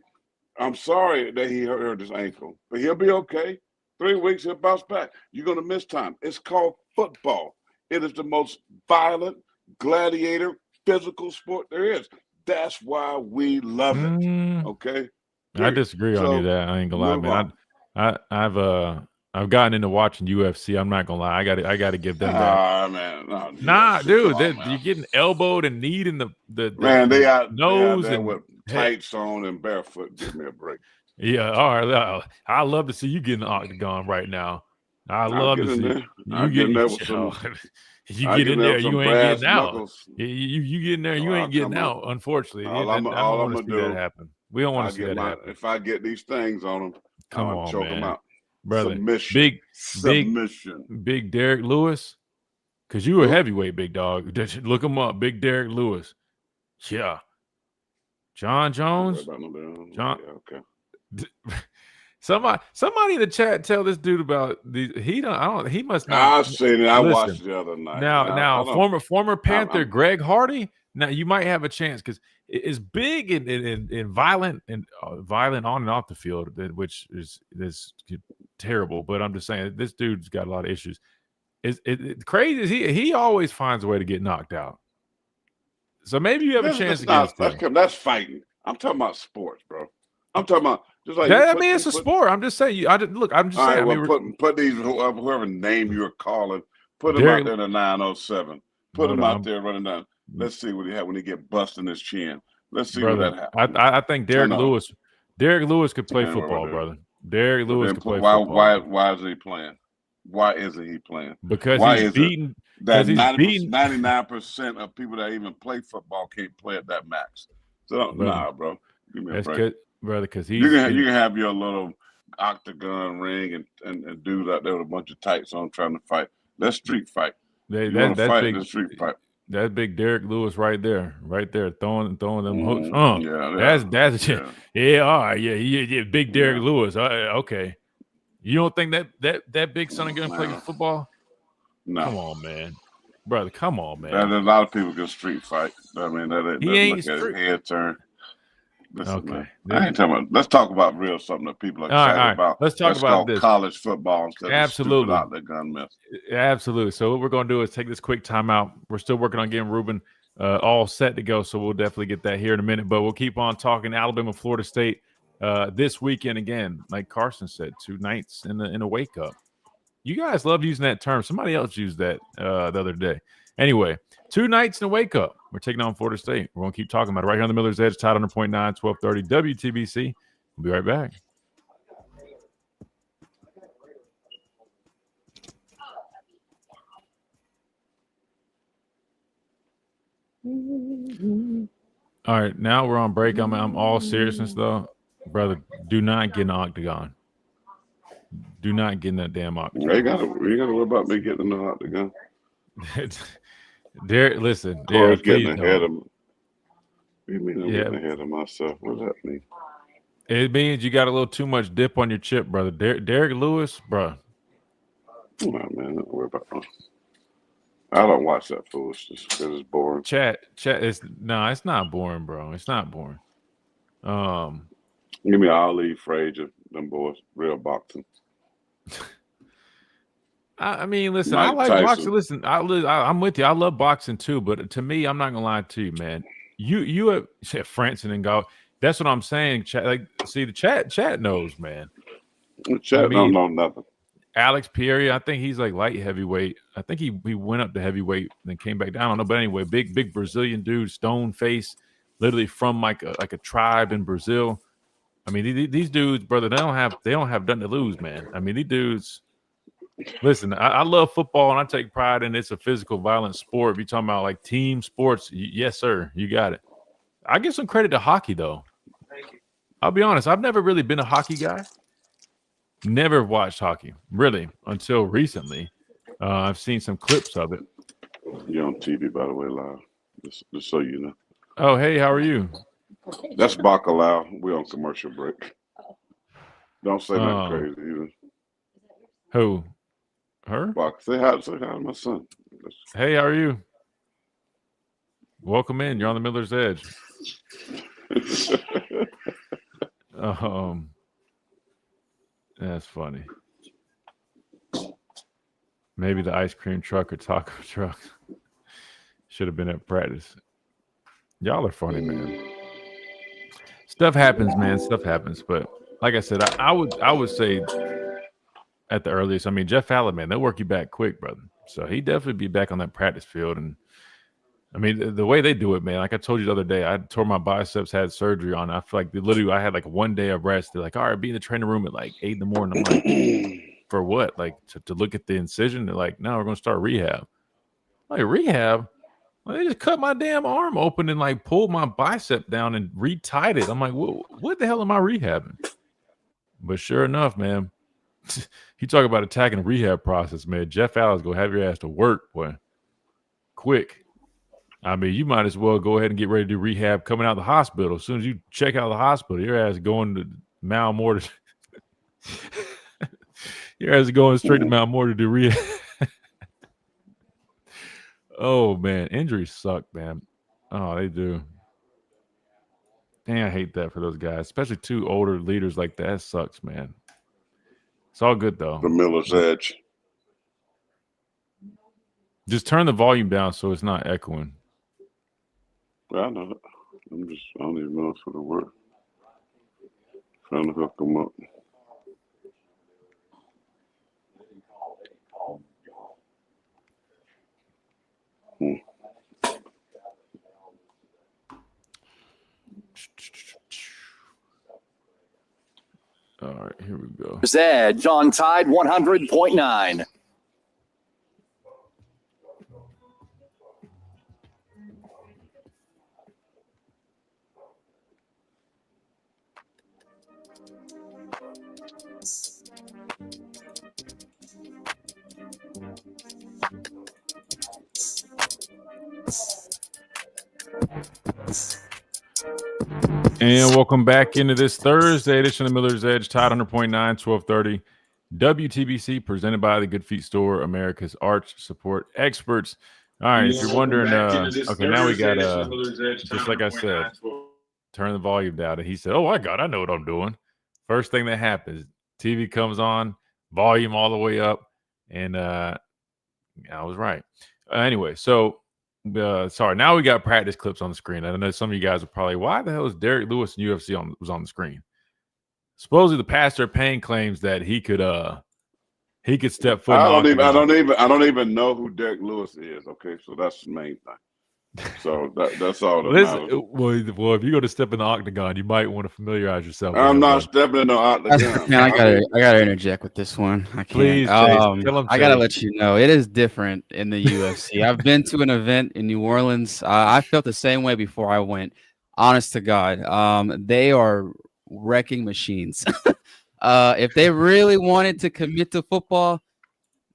I'm sorry that he hurt his ankle, but he'll be okay. 3 weeks, he'll bounce back. You're going to miss time. It's called football. It is the most violent, gladiator, physical sport there is. That's why we love it. Okay? I disagree on you that. I ain't gonna lie, man. I've gotten into watching UFC. I'm not gonna lie. I got to give them that. Man, dude, you're getting elbowed and kneed in the man. They nose they and with tights on and barefoot. Give me a break. Yeah, all right. I love to see you getting octagon right now. I love to see you getting there with some. You get in there, you ain't getting out. You get in there, you ain't getting out. Unfortunately, I don't want to see that happen. We don't want to see that happen. If I get these things on them, I'll choke them out. Brother, submission. Big Derek Lewis, because you were heavyweight, big dog. Look him up, Big Derek Lewis. Yeah, John Jones. John. Yeah, okay. Somebody in the chat tell this dude about the he must not. I've seen it. I listen, watched it the other night. Now, I don't, former Panther I'm Greg Hardy. Now you might have a chance because it's big and violent and violent on and off the field, which is terrible. But I'm just saying this dude's got a lot of issues. It's crazy. He always finds a way to get knocked out. So maybe you have a chance against him. That's fighting. I'm talking about sports, bro. I'm talking about just like it's a sport. I'm just saying. I'm just saying. Right, well, put these whoever name you're calling, put him out there in the 907. Put him out there running down. Let's see what he had when he get busting his chin. Let's see what that happens. I think Derek Lewis could play football, brother. Derek Lewis could play football. Why isn't he playing? Why isn't he playing? Because he's beaten. That 99% of people that even play football can't play at that max. So nah, bro. Give me a break. Good, brother, because you can have your little octagon ring and dudes out there with a bunch of tights on trying to fight. Let's street fight. Let's street fight. That's big Derek Lewis right there, throwing them hooks. That's all right, yeah, big Derek Lewis. Okay, you don't think that big son is gonna play football? No, come on, man, brother, come on, man. A lot of people can street fight. I mean, he ain't look at his head turn. Listen, okay, man. I ain't talking about. Let's talk about real something that people are excited about. Let's talk about this college football instead of stupid out there gun mess. Absolutely. So what we're going to do is take this quick timeout. We're still working on getting Ruben all set to go, so we'll definitely get that here in a minute. But we'll keep on talking Alabama, Florida State this weekend again. Like Carson said, 2 nights in a wake up. You guys love using that term. Somebody else used that the other day. Anyway, 2 nights in a wake up. We're taking on Florida State. We're going to keep talking about it right here on the Miller's Edge, Tide 100.9, 1230 WTBC. We'll be right back. All right, now we're on break. I'm all seriousness though, brother. Do not get an octagon. Do not get in that damn octagon. You gotta worry about me getting in the octagon. Derek, listen. Derek, getting ahead of me. What do you mean I'm getting ahead of myself? What does that mean? It means you got a little too much dip on your chip, brother. Derek Lewis, bro. Oh, man, don't worry about that. I don't watch that foolishness because it's boring. Chat. It's not boring, bro. It's not boring. Give me Ali, Frazier, them boys, real boxing. I mean, listen, Mike I like Tyson. boxing. Listen, I'm with you. I love boxing too, but to me, I'm not gonna lie to you, man. You have Franson and golf. That's what I'm saying. Chat, like, see, the chat knows, man. The chat don't know nothing. Alex Pierre, I think he's like light heavyweight. I think he went up to heavyweight and then came back down. I don't know, but anyway, big Brazilian dude, stone face, literally from like a tribe in Brazil. I mean, these dudes, brother, they don't have nothing to lose, man. I mean, these dudes. Listen, I love football and I take pride in it's a physical, violent sport. If you're talking about like team sports, yes, sir, you got it. I give some credit to hockey, though. Thank you. I'll be honest, I've never really been a hockey guy. Never watched hockey, really, until recently. I've seen some clips of it. You're on TV, by the way, live. Just so you know. Oh, hey, how are you? That's Bacalao. We're on commercial break. Don't say nothing crazy either. Who? Her? Say hi to my son. Hey, how are you? Welcome in. You're on the Miller's Edge. That's funny. Maybe the ice cream truck or taco truck should have been at practice. Y'all are funny, man. Stuff happens, man. Stuff happens. But like I said, I would say at the earliest, I mean, Jeff Allen, man, they'll work you back quick, brother. So he definitely be back on that practice field. And I mean, the way they do it, man, like I told you the other day, I tore my biceps, had surgery on it. I feel like literally I had like 1 day of rest. They're like, all right, be in the training room at like 8 a.m. I'm like, for what? Like to look at the incision? They're like, no, we're going to start rehab. I'm like, rehab? Well, they just cut my damn arm open and like pulled my bicep down and retied it. I'm like, what the hell am I rehabbing? But sure enough, man, you talk about attacking the rehab process, man. Jeff Allen's going to have your ass to work, boy. Quick. I mean, you might as well go ahead and get ready to do rehab coming out of the hospital. As soon as you check out of the hospital, your ass is going to Mal Mortis. Your ass is going straight to Mount Moore to do rehab. Oh, man. Injuries suck, man. Oh, they do. Dang, I hate that for those guys, especially two older leaders like that. That sucks, man. It's all good, though. The Miller's Edge. Just turn the volume down so it's not echoing. I know that. I don't even know if it'll work. Trying to hook them up. All right, here we go. Edge on Tide 100.9. And welcome back into this Thursday edition of Miller's Edge, Tide 100.9, 1230. WTBC, presented by the Good Feet Store, America's arch support experts. All right, if you're wondering, okay, now we got, just like I said, turn the volume down. And he said, oh, I know what I'm doing. First thing that happens, TV comes on, volume all the way up, and I was right. Anyway, so sorry, now we got practice clips on the screen. I know some of you guys are probably, why the hell is Derek Lewis in UFC was on the screen? Supposedly the pastor Payne claims that he could step foot. I don't even know who Derek Lewis is. Okay, so that's the main thing. So that's all that matters. Well, if you go to step in the octagon, you might want to familiarize yourself. I'm not stepping in the octagon. Man, I gotta interject with this one. I can't. Please, Chase, I gotta let you know it is different in the UFC. I've been to an event in New Orleans. I felt the same way before I went. Honest to God, they are wrecking machines. If they really wanted to commit to football,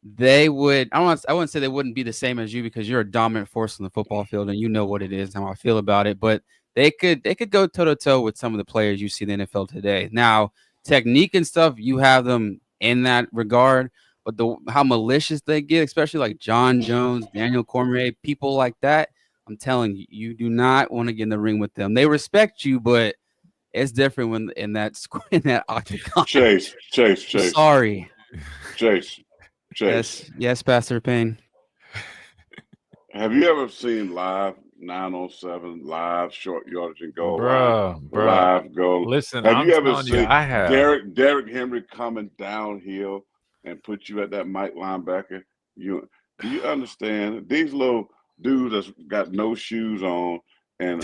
they would. I wouldn't say they wouldn't be the same as you because you're a dominant force on the football field and you know what it is and how I feel about it. But they could go toe to toe with some of the players you see in the NFL today. Now, technique and stuff, you have them in that regard. But how malicious they get, especially like John Jones, Daniel Cormier, people like that, I'm telling you, you do not want to get in the ring with them. They respect you, but it's different when in that octagon. Chase. Sorry. Chase. Yes, Pastor Payne. Have you ever seen live 907 live short yardage and goal? Bro. Live goal. Listen, have you ever seen I have. Derrick Henry coming downhill and put you at that Mike linebacker? Do you understand? These little dudes that's got no shoes on and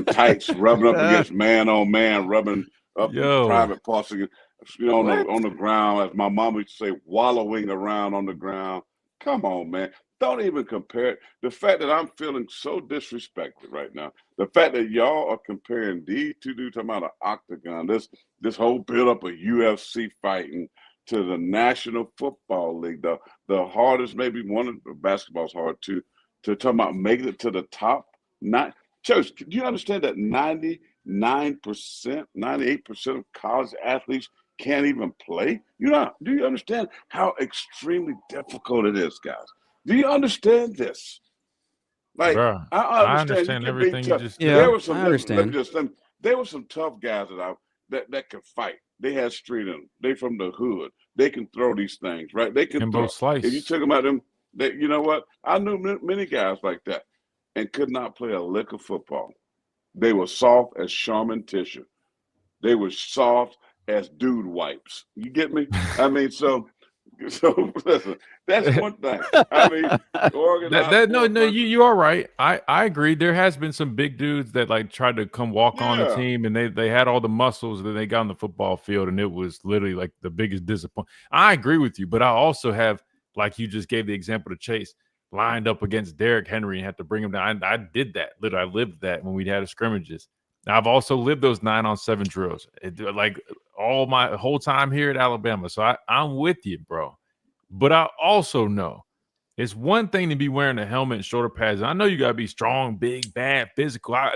tights rubbing up against man on man, rubbing up private parts against. On the ground, as my mom used to say, wallowing around on the ground. Come on, man. Don't even compare it. The fact that I'm feeling so disrespected right now, the fact that y'all are comparing these two dudes talking about an octagon, this whole build-up of UFC fighting to the National Football League, the hardest, maybe one of the basketball's hard too, to talk about making it to the top. Church, do you understand that 99%, 98% of college athletes can't even play? Do you understand how extremely difficult it is, guys? Do you understand this? Like, bro, I understand everything you just. Yeah, I understand. There were some tough guys that could fight. They had street in them. They from the hood. They can throw these things, right? They can throw. Slice. If you took them at them, you know what? I knew many guys like that and could not play a lick of football. They were soft as Charmin tissue. They were soft as dude wipes. You get me? I mean, so listen, that's one thing. I mean, you are right. I agree. There has been some big dudes that like tried to come walk on the team, and they had all the muscles that they got on the football field, and it was literally like the biggest disappointment. I agree with you, but I also have, like you just gave the example to Chase, lined up against Derrick Henry and had to bring him down. I did that. Literally, I lived that when we had scrimmages. Now, I've also lived those 9-on-7 drills, like all my whole time here at Alabama. So I'm with you, bro. But I also know it's one thing to be wearing a helmet and shoulder pads. I know you got to be strong, big, bad, physical. I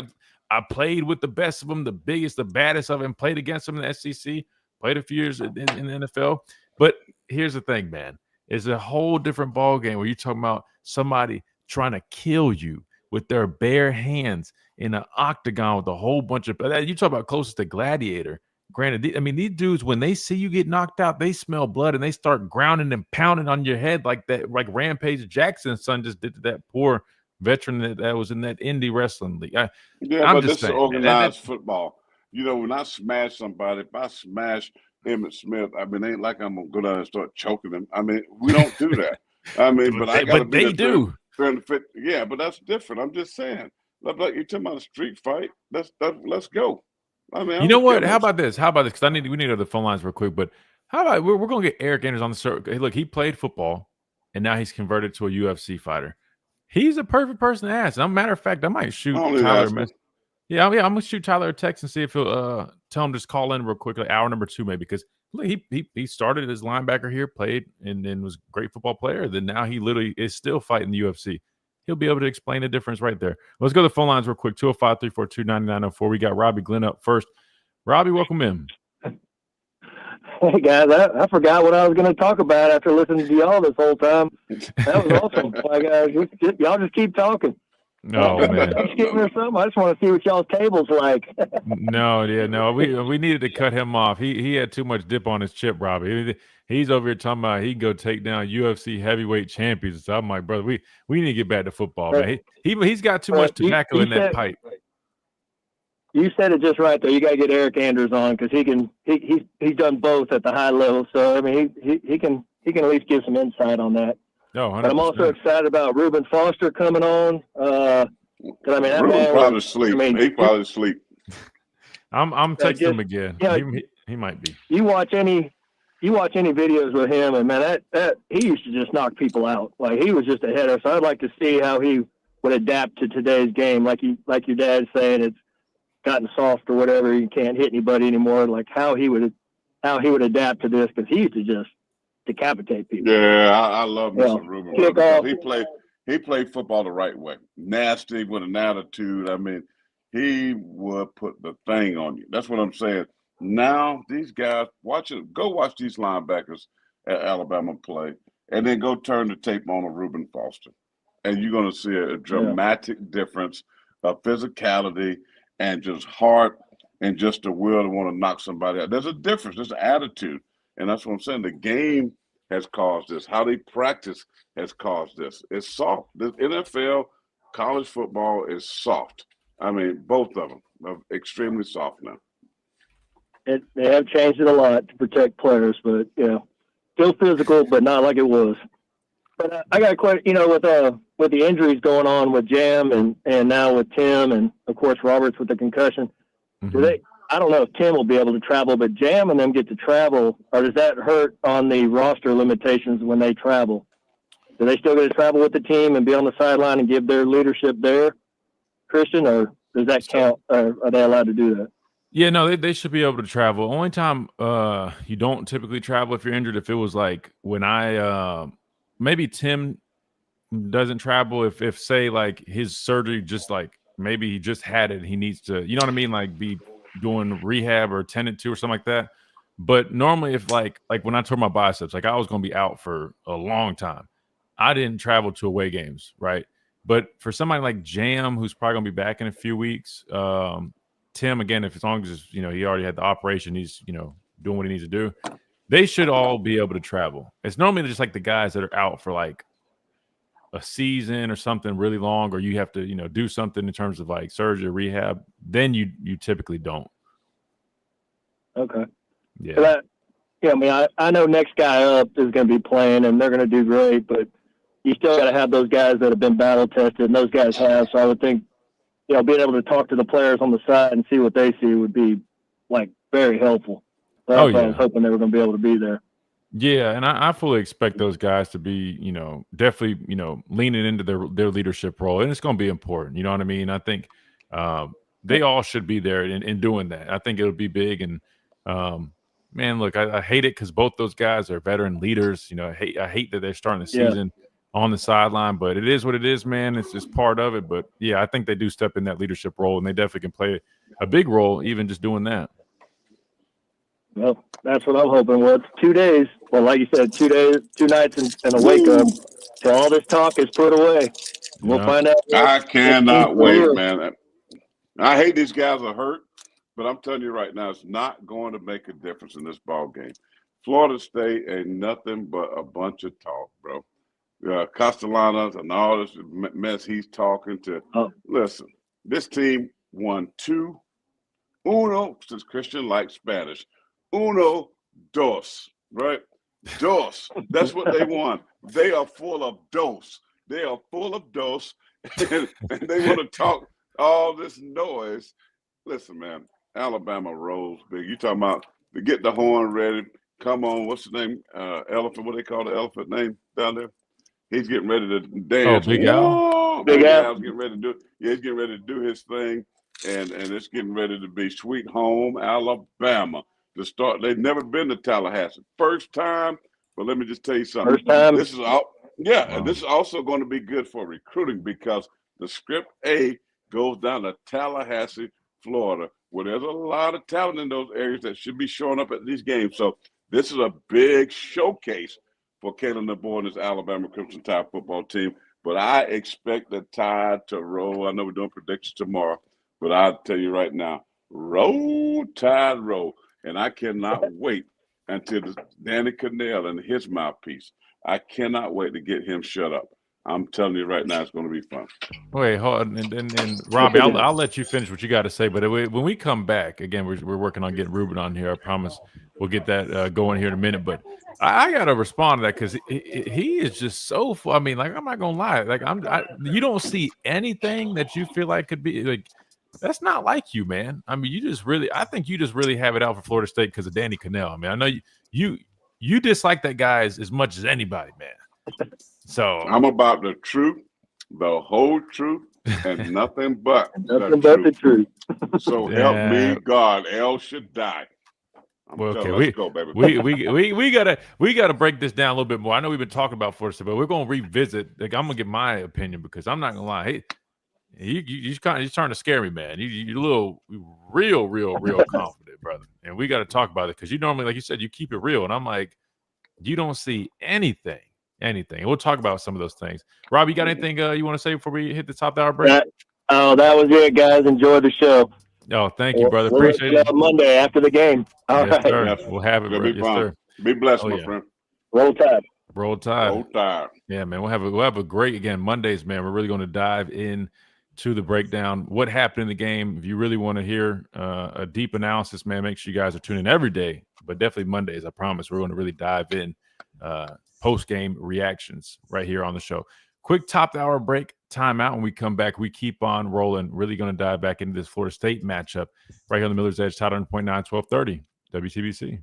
played with the best of them, the biggest, the baddest of them, played against them in the SEC. played a few years in the NFL. But here's the thing, man. It's a whole different ball game where you're talking about somebody trying to kill you with their bare hands in an octagon with a whole bunch of – you talk about closest to Gladiator. Granted, I mean, these dudes, when they see you get knocked out, they smell blood and they start grounding and pounding on your head like that, like Rampage Jackson's son just did to that poor veteran that was in that indie wrestling league. I'm but just this saying, is organized football. You know, when I smash somebody, if I smash Emmitt Smith, I mean, it ain't like I'm going to go down and start choking him. I mean, we don't do that. I mean, but I got to be they do. Yeah, but that's different. I'm just saying. Like you're talking about a street fight. Let's go. I mean, you know what? How about this? Because we need to go to the phone lines real quick. But how about we're going to get Eric Anders on the circuit? Hey, look, he played football, and now he's converted to a UFC fighter. He's a perfect person to ask. As a matter of fact, I might shoot Tyler a message. Yeah, I'm gonna shoot Tyler a text and see if he'll tell him just call in real quick, like hour number 2 maybe, because look, he started as linebacker here, played, and then was a great football player. Then now he literally is still fighting the UFC. He'll be able to explain the difference right there. Let's go to the phone lines real quick. 205-342-9904. We got Robbie Glenn up first. Robbie, welcome in. Hey, guys, I forgot what I was going to talk about after listening to y'all this whole time. That was awesome. Like, y'all just keep talking. No, man. Thanksgiving or something? I just want to see what y'all's table's like. No. We needed to cut him off. He had too much dip on his chip, Robbie. He's over here talking about he can go take down UFC heavyweight champions. So I'm like, brother, we need to get back to football, man. He's got too much tobacco in that pipe. You said it just right, though. You got to get Eric Anders on because he's done both at the high level. So I mean, he can at least give some insight on that. No, 100%. But I'm also excited about Reuben Foster coming on. I mean, Reuben probably asleep. He probably asleep. I'm texting him again. Yeah, he might be. You watch any videos with him, and man, that he used to just knock people out. Like he was just a hitter. So I'd like to see how he would adapt to today's game. Like your dad's saying, it's gotten soft or whatever. You can't hit anybody anymore. Like how he would adapt to this, because he used to just decapitate people. Yeah, I love Mr. Reuben. He played football the right way. Nasty with an attitude. I mean, he would put the thing on you. That's what I'm saying. Now these guys, go watch these linebackers at Alabama play, and then go turn the tape on a Reuben Foster, and you're going to see a dramatic difference of physicality and just heart and just the will to want to knock somebody out. There's a difference. There's an attitude. And that's what I'm saying. The game has caused this. How they practice has caused this. It's soft. The NFL, college football is soft. I mean, both of them are extremely soft now. They have changed it a lot to protect players, but still physical, but not like it was. But I got a question. With the injuries going on with Jam and now with Tim and of course Roberts with the concussion, I don't know if Tim will be able to travel, but Jam and them get to travel, or does that hurt on the roster limitations when they travel? Do they still get to travel with the team and be on the sideline and give their leadership there, Christian, or does that count? Or are they allowed to do that? Yeah, no, they should be able to travel. Only time you don't typically travel if you're injured, if it was like when maybe Tim doesn't travel if say like his surgery just like maybe he just had it, he needs to, you know what I mean, like be doing rehab or attended to or something like that. But normally if like when I tore my biceps, like I was going to be out for a long time, I didn't travel to away games, right? But for somebody like Jam, who's probably going to be back in a few weeks, Tim, again, if as long as he already had the operation, he's doing what he needs to do, they should all be able to travel. It's normally just like the guys that are out for like a season or something really long, or you have to do something in terms of like surgery, rehab, then you typically don't. Okay. Yeah. I know next guy up is going to be playing and they're going to do great, but you still got to have those guys that have been battle tested, and those guys have. So I would think being able to talk to the players on the side and see what they see would be like very helpful. So I was hoping they were going to be able to be there. Yeah, and I fully expect those guys to be, definitely, leaning into their leadership role, and it's going to be important. You know what I mean? I think they all should be there in doing that. I think it'll be big. And man, look, I hate it because both those guys are veteran leaders. I hate that they're starting the season on the sideline, but it is what it is, man. It's just part of it. But yeah, I think they do step in that leadership role, and they definitely can play a big role, even just doing that. Well, that's what I'm hoping. Well, it's 2 days. Well, like you said, 2 days, 2 nights, and a wake up till all this talk is put away. We'll find out. I cannot wait, man. I hate these guys are hurt, but I'm telling you right now, it's not going to make a difference in this ball game. Florida State ain't nothing but a bunch of talk, bro. Castellanos and all this mess he's talking to. Listen, this team won uno, since Christian likes Spanish. Uno, dos, right? Dos. That's what they want. They are full of dos. They are full of dos, and they want to talk all this noise. Listen, man, Alabama rolls big. You talking about to get the horn ready. Come on, what's the name? Elephant, what they call the elephant name down there? He's getting ready to dance. Oh, Big Al. Big Al. Al's getting ready to do. Yeah, he's getting ready to do his thing, and it's getting ready to be sweet home Alabama to start. They've never been to Tallahassee, first time. But let me just tell you something. First time. This is all. Yeah, and this is also going to be good for recruiting because the Script A goes down to Tallahassee, Florida, where there's a lot of talent in those areas that should be showing up at these games. So this is a big showcase for Kalen DeBoer and his Alabama Crimson Tide football team. But I expect the Tide to roll. I know we're doing predictions tomorrow, but I'll tell you right now, roll, Tide, roll. And I cannot wait until Danny Cannell and his mouthpiece. I cannot wait to get him shut up. I'm telling you right now, it's going to be fun. Wait, hold on. And Robbie, I'll let you finish what you got to say. But when we come back, again, we're working on getting Ruben on here. I promise we'll get that going here in a minute. But I got to respond to that because he is just so – I mean, like, I'm not going to lie. Like, you don't see anything that you feel like could be – like, that's not like you, man. I mean, I think you just really have it out for Florida State because of Danny Cannell. I mean, I know you dislike that guy as much as anybody, man. So I'm about the truth, the whole truth, and nothing but the truth. So help me God, El Shaddai. Well, okay, let's go, baby. we gotta break this down a little bit more. I know we've been talking about Florida State, but we're gonna revisit. Like, I'm gonna give my opinion because I'm not gonna lie. You're starting to scare me, man. You're a little real confident, brother. And we got to talk about it because you normally, like you said, you keep it real. And I'm like, you don't see anything. And we'll talk about some of those things. Rob, you got anything you want to say before we hit the top of the hour break? That was it, guys. Enjoy the show. Oh, thank you, brother. Appreciate it. Monday after the game. All right. Sir. Yes. We'll have it, bro. Yes, sir. Be blessed, my friend. Roll Tide. Roll Tide. Roll Tide. Yeah, man. We'll have a great, again, Mondays, man. We're really going to dive in to the breakdown, what happened in the game. If you really want to hear a deep analysis, man, make sure you guys are tuning in every day, but definitely Mondays. I promise we're going to really dive in post-game reactions right here on the show. Quick top hour break, timeout. When we come back, we keep on rolling. Really going to dive back into this Florida State matchup right here on the Miller's Edge, Tide 100.9, 1230, WTBC.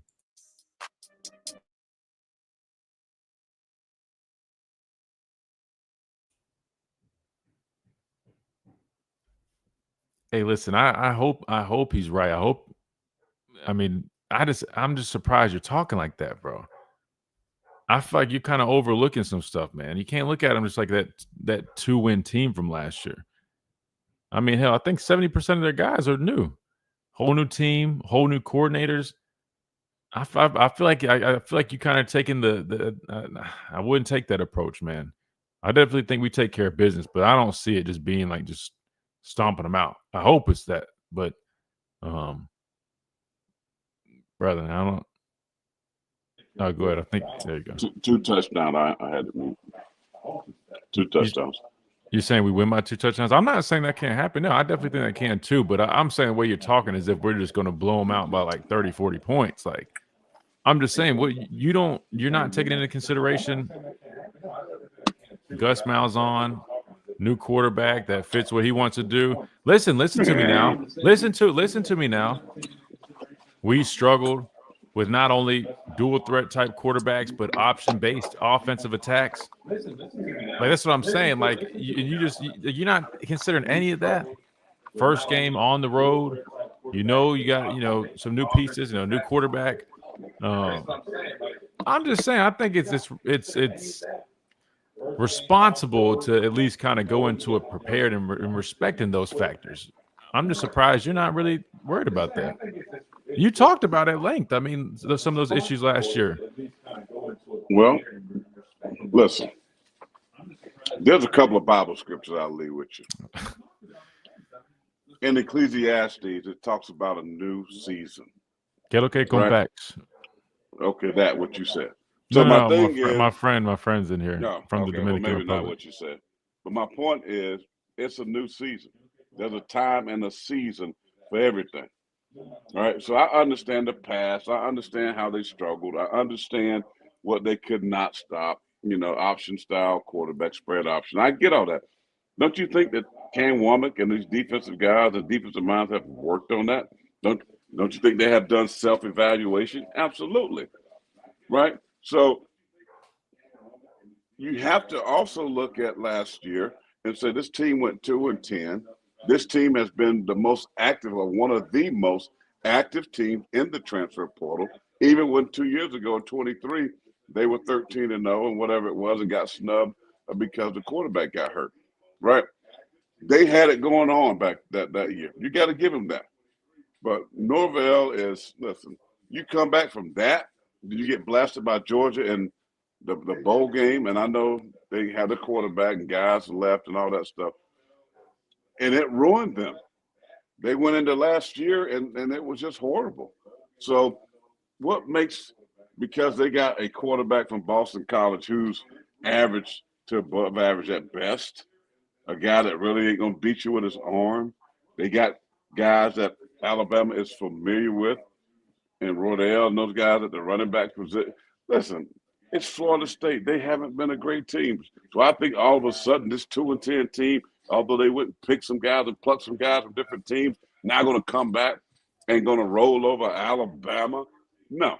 Hey, listen, I hope he's right. I'm just surprised you're talking like that, bro. I feel like you're kind of overlooking some stuff, man. You can't look at him just like that 2-win team from last year. I mean, hell, I think 70% of their guys are new. Whole new team, whole new coordinators. I feel like you kind of taking I wouldn't take that approach, man. I definitely think we take care of business, but I don't see it just being like just stomping them out. I hope it's that, but brother, I don't. Oh, go ahead. I think there you go. Two touchdowns. I had to move. 2 touchdowns. You're saying we win by 2 touchdowns? I'm not saying that can't happen. No, I definitely think that can too. But I'm saying the way you're talking is if we're just going to blow them out by like 30, 40 points. Like, I'm just saying, you're not taking into consideration Gus Malzahn, new quarterback that fits what he wants to do. Listen to me now. Listen to me now. We struggled with not only dual threat type quarterbacks, but option based offensive attacks. Like, that's what I'm saying. Like, you're not considering any of that. First game on the road, you got some new pieces, new quarterback. I'm just saying, I think it's responsible to at least kind of go into it prepared and respecting those factors. I'm just surprised you're not really worried about that. You talked about at length. I mean, some of those issues last year. Well, listen, there's a couple of Bible scriptures I'll leave with you. In Ecclesiastes, it talks about a new season. Que lo que compacts. Okay, that what you said. So my friend's in here from the Dominican maybe Republic. not what you said. But my point is, it's a new season. There's a time and a season for everything. All right. So I understand the past. I understand how they struggled. I understand what they could not stop. Option style quarterback, spread option. I get all that. Don't you think that Cam Womack and these defensive guys and defensive minds have worked on that? Don't you think they have done self-evaluation? Absolutely. Right? So you have to also look at last year and say this team went 2-10. This team has been the most active, or one of the most active teams in the transfer portal. Even when 2 years ago, in 23, they were 13-0 and whatever it was and got snubbed because the quarterback got hurt. Right? They had it going on back that year. You got to give them that. But Norvell listen, you come back from that, you get blasted by Georgia in the bowl game, and I know they had a quarterback and guys left and all that stuff, and it ruined them. They went into last year, and it was just horrible. So what makes – because they got a quarterback from Boston College who's average to above average at best, a guy that really ain't going to beat you with his arm. They got guys that Alabama is familiar with, and Rodell and those guys at the running back position. Listen, it's Florida State. They haven't been a great team. So I think all of a sudden this 2-10 team, although they went and pick some guys and pluck some guys from different teams, now going to come back and going to roll over Alabama. No,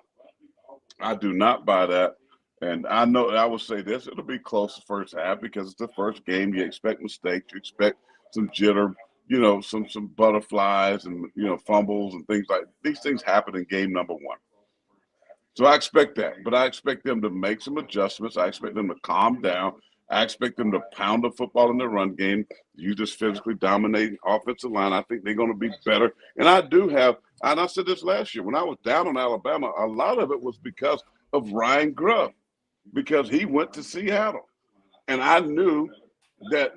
I do not buy that. And I know I will say this, it'll be close the first half because it's the first game. You expect mistakes. You expect some jitter, some butterflies and, fumbles and things like these things happen in game number one. So I expect that. But I expect them to make some adjustments. I expect them to calm down. I expect them to pound the football in the run game. You just physically dominate offensive line. I think they're going to be better. And I do have – and I said this last year. When I was down on Alabama, a lot of it was because of Ryan Grubb, because he went to Seattle. And I knew that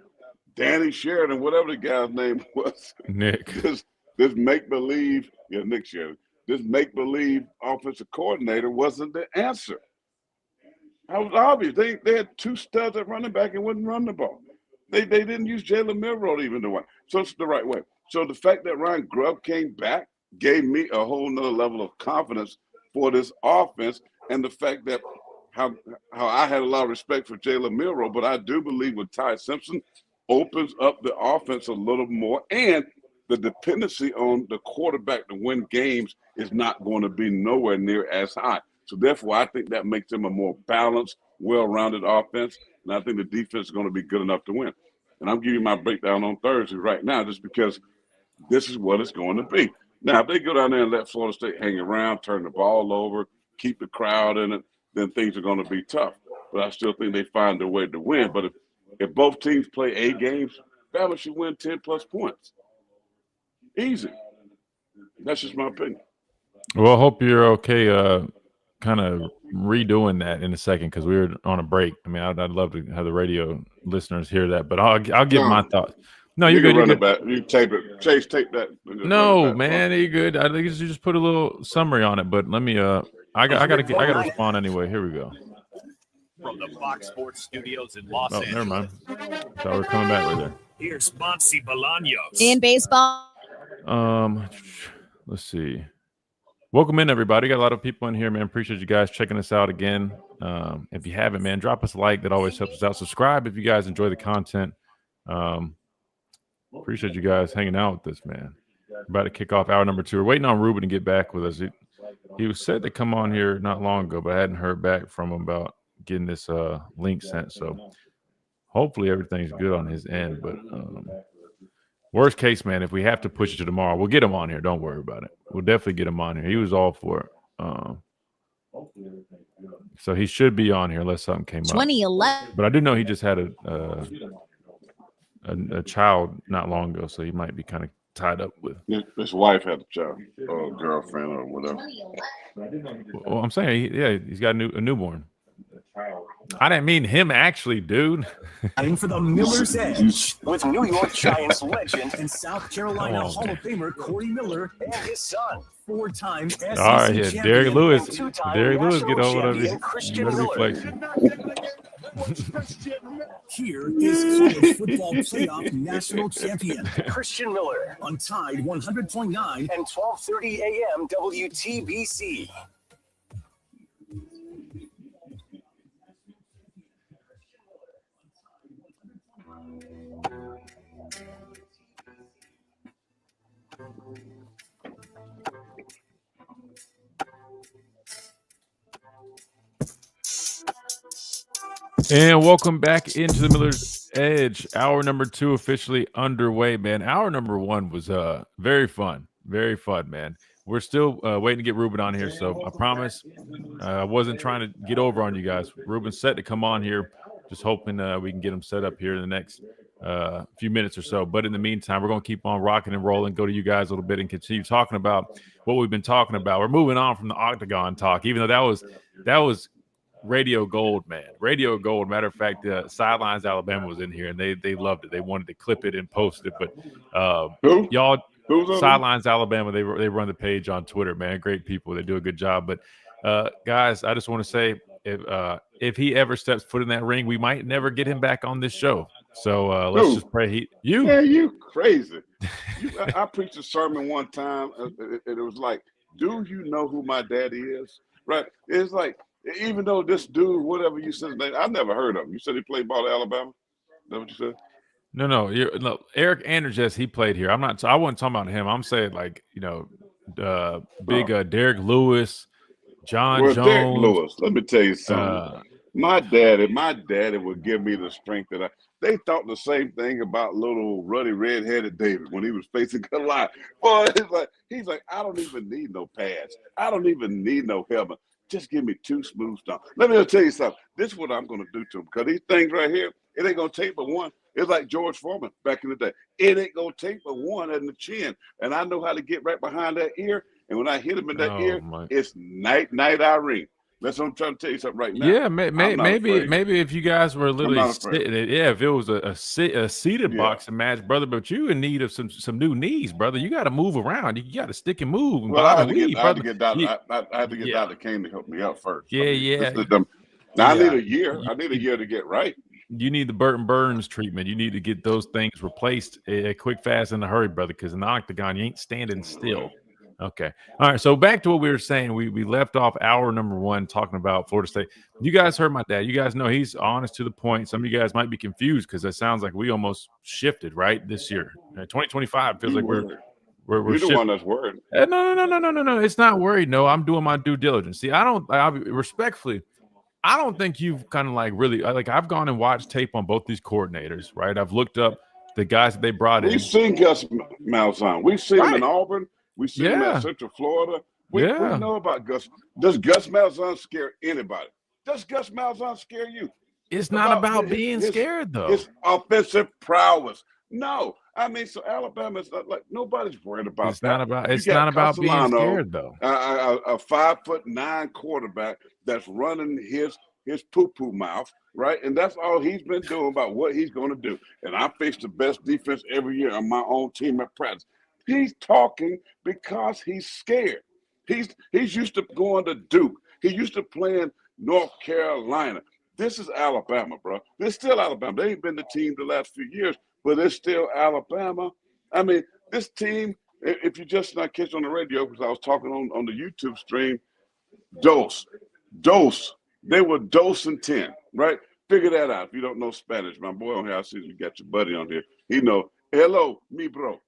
Danny Sheridan, whatever the guy's name was, Nick, this make-believe – Nick Sheridan. This make-believe offensive coordinator wasn't the answer. That was obvious. They had two studs at running back and wouldn't run the ball. They didn't use Jalen Milroe even the one. So it's the right way. So the fact that Ryan Grubb came back gave me a whole nother level of confidence for this offense, and the fact that how I had a lot of respect for Jalen Milroe, but I do believe with Ty Simpson opens up the offense a little more, and the dependency on the quarterback to win games is not going to be nowhere near as high. So therefore, I think that makes them a more balanced, well-rounded offense, and I think the defense is going to be good enough to win. And I'm giving you my breakdown on Thursday right now just because this is what it's going to be. Now, if they go down there and let Florida State hang around, turn the ball over, keep the crowd in it, then things are going to be tough. But I still think they find a way to win. But if both teams play 8 games, Bama should win 10-plus points. Easy. That's just my opinion. Well, I hope you're okay kind of redoing that in a second because we were on a break. I mean, I'd love to have the radio listeners hear that, but I'll give my thoughts. No, you're good. Run it back. You tape it. Chase, tape that. No, man, you're good. I think you just put a little summary on it, but let me. I gotta respond anyway. Here we go. From the Fox Sports Studios in Los Angeles. Never mind. So we're coming back right there. Here's Monty Bolaños. In baseball. Let's see. Welcome in, everybody. Got a lot of people in here, man. Appreciate you guys checking us out again. If you haven't, man, drop us a like. That always helps us out. Subscribe if you guys enjoy the content. Appreciate you guys hanging out with us, man. We're about to kick off hour number 2. We're waiting on Ruben to get back with us. He was said to come on here not long ago, but I hadn't heard back from him about getting this link sent. So hopefully everything's good on his end. But worst case, man, if we have to push it to tomorrow, we'll get him on here. Don't worry about it. We'll definitely get him on here. He was all for it. So he should be on here unless something came up. 2011. But I do know he just had a child not long ago, so he might be kind of tied up with. His wife had a child or a girlfriend or whatever. Well, I'm saying, he's got a newborn. I didn't mean him actually, dude. Time for the Miller's Edge with New York Giants legend and South Carolina Come on, Hall of Famer Corey Miller and his son, four-time SEC All right, yeah, champion Derek Lewis. and two-time Derek Lewis, national get over champion there. Christian Better Miller. reflection. Did not get it again. That was Christian Miller. Here is college football playoff national champion Christian Miller on Tide 100.9 and 12:30 a.m. WTBC. And welcome back into the Miller's Edge. Hour number 2 officially underway, man. Hour number 1 was very fun, man. We're still waiting to get Ruben on here, so I promise I wasn't trying to get over on you guys. Ruben's set to come on here, just hoping we can get him set up here in the next few minutes or so. But in the meantime, we're going to keep on rocking and rolling, go to you guys a little bit and continue talking about what we've been talking about. We're moving on from the Octagon talk, even though that was radio gold, man. Radio gold. Matter of fact, Sidelines Alabama was in here, and they loved it. They wanted to clip it and post it. But y'all, Sidelines Alabama, they run the page on Twitter, man. Great people. They do a good job. But guys, I just want to say, if he ever steps foot in that ring, we might never get him back on this show. So let's just pray you crazy. I preached a sermon one time, and it was like, do you know who my daddy is? Right? It's like, even though this dude, whatever you said, I never heard of him. You said he played ball at Alabama? Is that what you said? No. Eric Anderjes, he played here. I wasn't talking about him. I'm saying big Derek Lewis, John Jones. Derek Lewis, let me tell you something. My daddy would give me the strength that they thought the same thing about little ruddy red-headed David when he was facing Goliath. Boy, he's like, I don't even need no pads. I don't even need no helmet. Just give me 2 smooth stones. Let me just tell you something. This is what I'm going to do to him. Because these things right here, it ain't going to take but one. It's like George Foreman back in the day. It ain't going to take but one in the chin. And I know how to get right behind that ear. And when I hit him in that ear, it's night Irene. That's what I'm trying to tell you something right now. Yeah, maybe if you guys were literally sitting, if it was a seated boxing match, brother, but you in need of some new knees, brother. You got to move around. You got to stick and move. Well, I had to get Dr. Kane to help me out first. Yeah. Now I need a year. I need a year to get right. You need the Burton Burns treatment. You need to get those things replaced quick, fast, in a hurry, brother, because in the octagon, you ain't standing still. Okay. All right. So back to what we were saying. We left off hour number 1 talking about Florida State. You guys heard my dad. You guys know he's honest to the point. Some of you guys might be confused because it sounds like we almost shifted right this year. 2025 feels like we're You're the one that's worried. No. It's not worried. No, I'm doing my due diligence. See, respectfully, I don't think you've kind of really I've gone and watched tape on both these coordinators, right? I've looked up the guys that they brought in. We've seen Gus Malzahn. We've seen him in Auburn. We see him at Central Florida. We know about Gus. Does Gus Malzahn scare anybody? Does Gus Malzahn scare you? It's not about being scared, though. It's offensive prowess. No. I mean, so Alabama's nobody's worried about it's that. It's not about being scared, though. A 5'9" quarterback that's running his poo-poo mouth, right? And that's all he's been doing about what he's going to do. And I face the best defense every year on my own team at practice. He's talking because he's scared. He's used to going to Duke. He's used to playing North Carolina. This is Alabama, bro. This is still Alabama. They ain't been the team the last few years, but it's still Alabama. I mean, this team, if you just not catch on the radio, because I was talking on the YouTube stream, Dos. They were Dos and 10, right? Figure that out. If you don't know Spanish, my boy on here, I see you got your buddy on here. He know, hello, mi bro.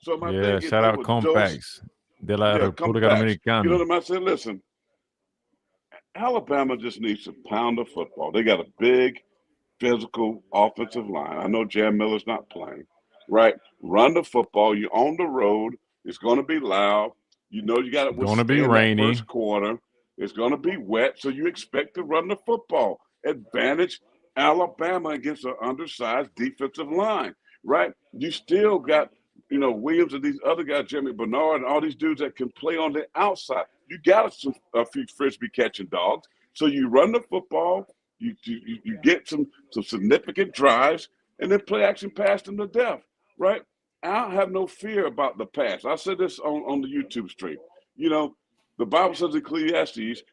So my thing is, shout out Complex de la República Dominicana. You know what I'm saying? Listen, Alabama just needs to pound the football. They got a big, physical offensive line. I know Jam Miller's not playing, right? Run the football. You're on the road. It's going to be loud. You know you got to going to be rainy. First quarter. It's going to be wet, so you expect to run the football. Advantage Alabama against an undersized defensive line. Right? You still got Williams and these other guys, Jeremy Bernard and all these dudes that can play on the outside. You got a few frisbee catching dogs. So you run the football, you get some significant drives, and then play action pass them to death, right? I don't have no fear about the pass. I said this on the YouTube stream. The Bible says Ecclesiastes,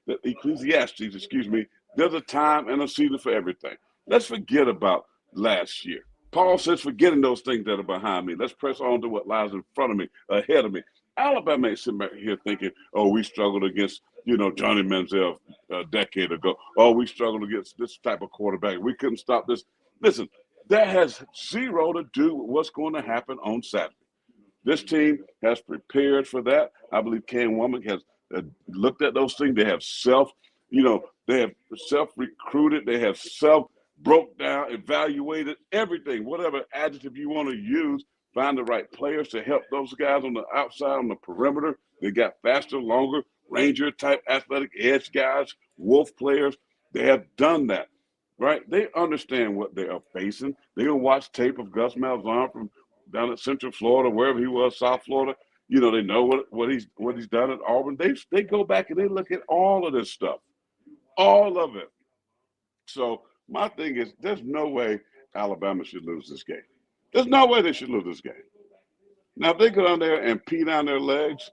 there's a time and a season for everything. Let's forget about last year. Paul says, forgetting those things that are behind me. Let's press on to what lies in front of me, ahead of me. Alabama ain't sitting back here thinking, oh, we struggled against, Johnny Manziel a decade ago. Oh, we struggled against this type of quarterback. We couldn't stop this. Listen, that has zero to do with what's going to happen on Saturday. This team has prepared for that. I believe Cam Womack has looked at those things. They have self-recruited. They have broke down, evaluated everything, whatever adjective you want to use, find the right players to help those guys on the outside, on the perimeter. They got faster, longer, Ranger-type athletic edge guys, Wolf players. They have done that, right? They understand what they are facing. They're going to watch tape of Gus Malzahn from down at Central Florida, wherever he was, South Florida. They know what he's done at Auburn. They go back and they look at all of this stuff, all of it. So my thing is, there's no way Alabama should lose this game. There's no way they should lose this game. Now, if they go down there and pee down their legs,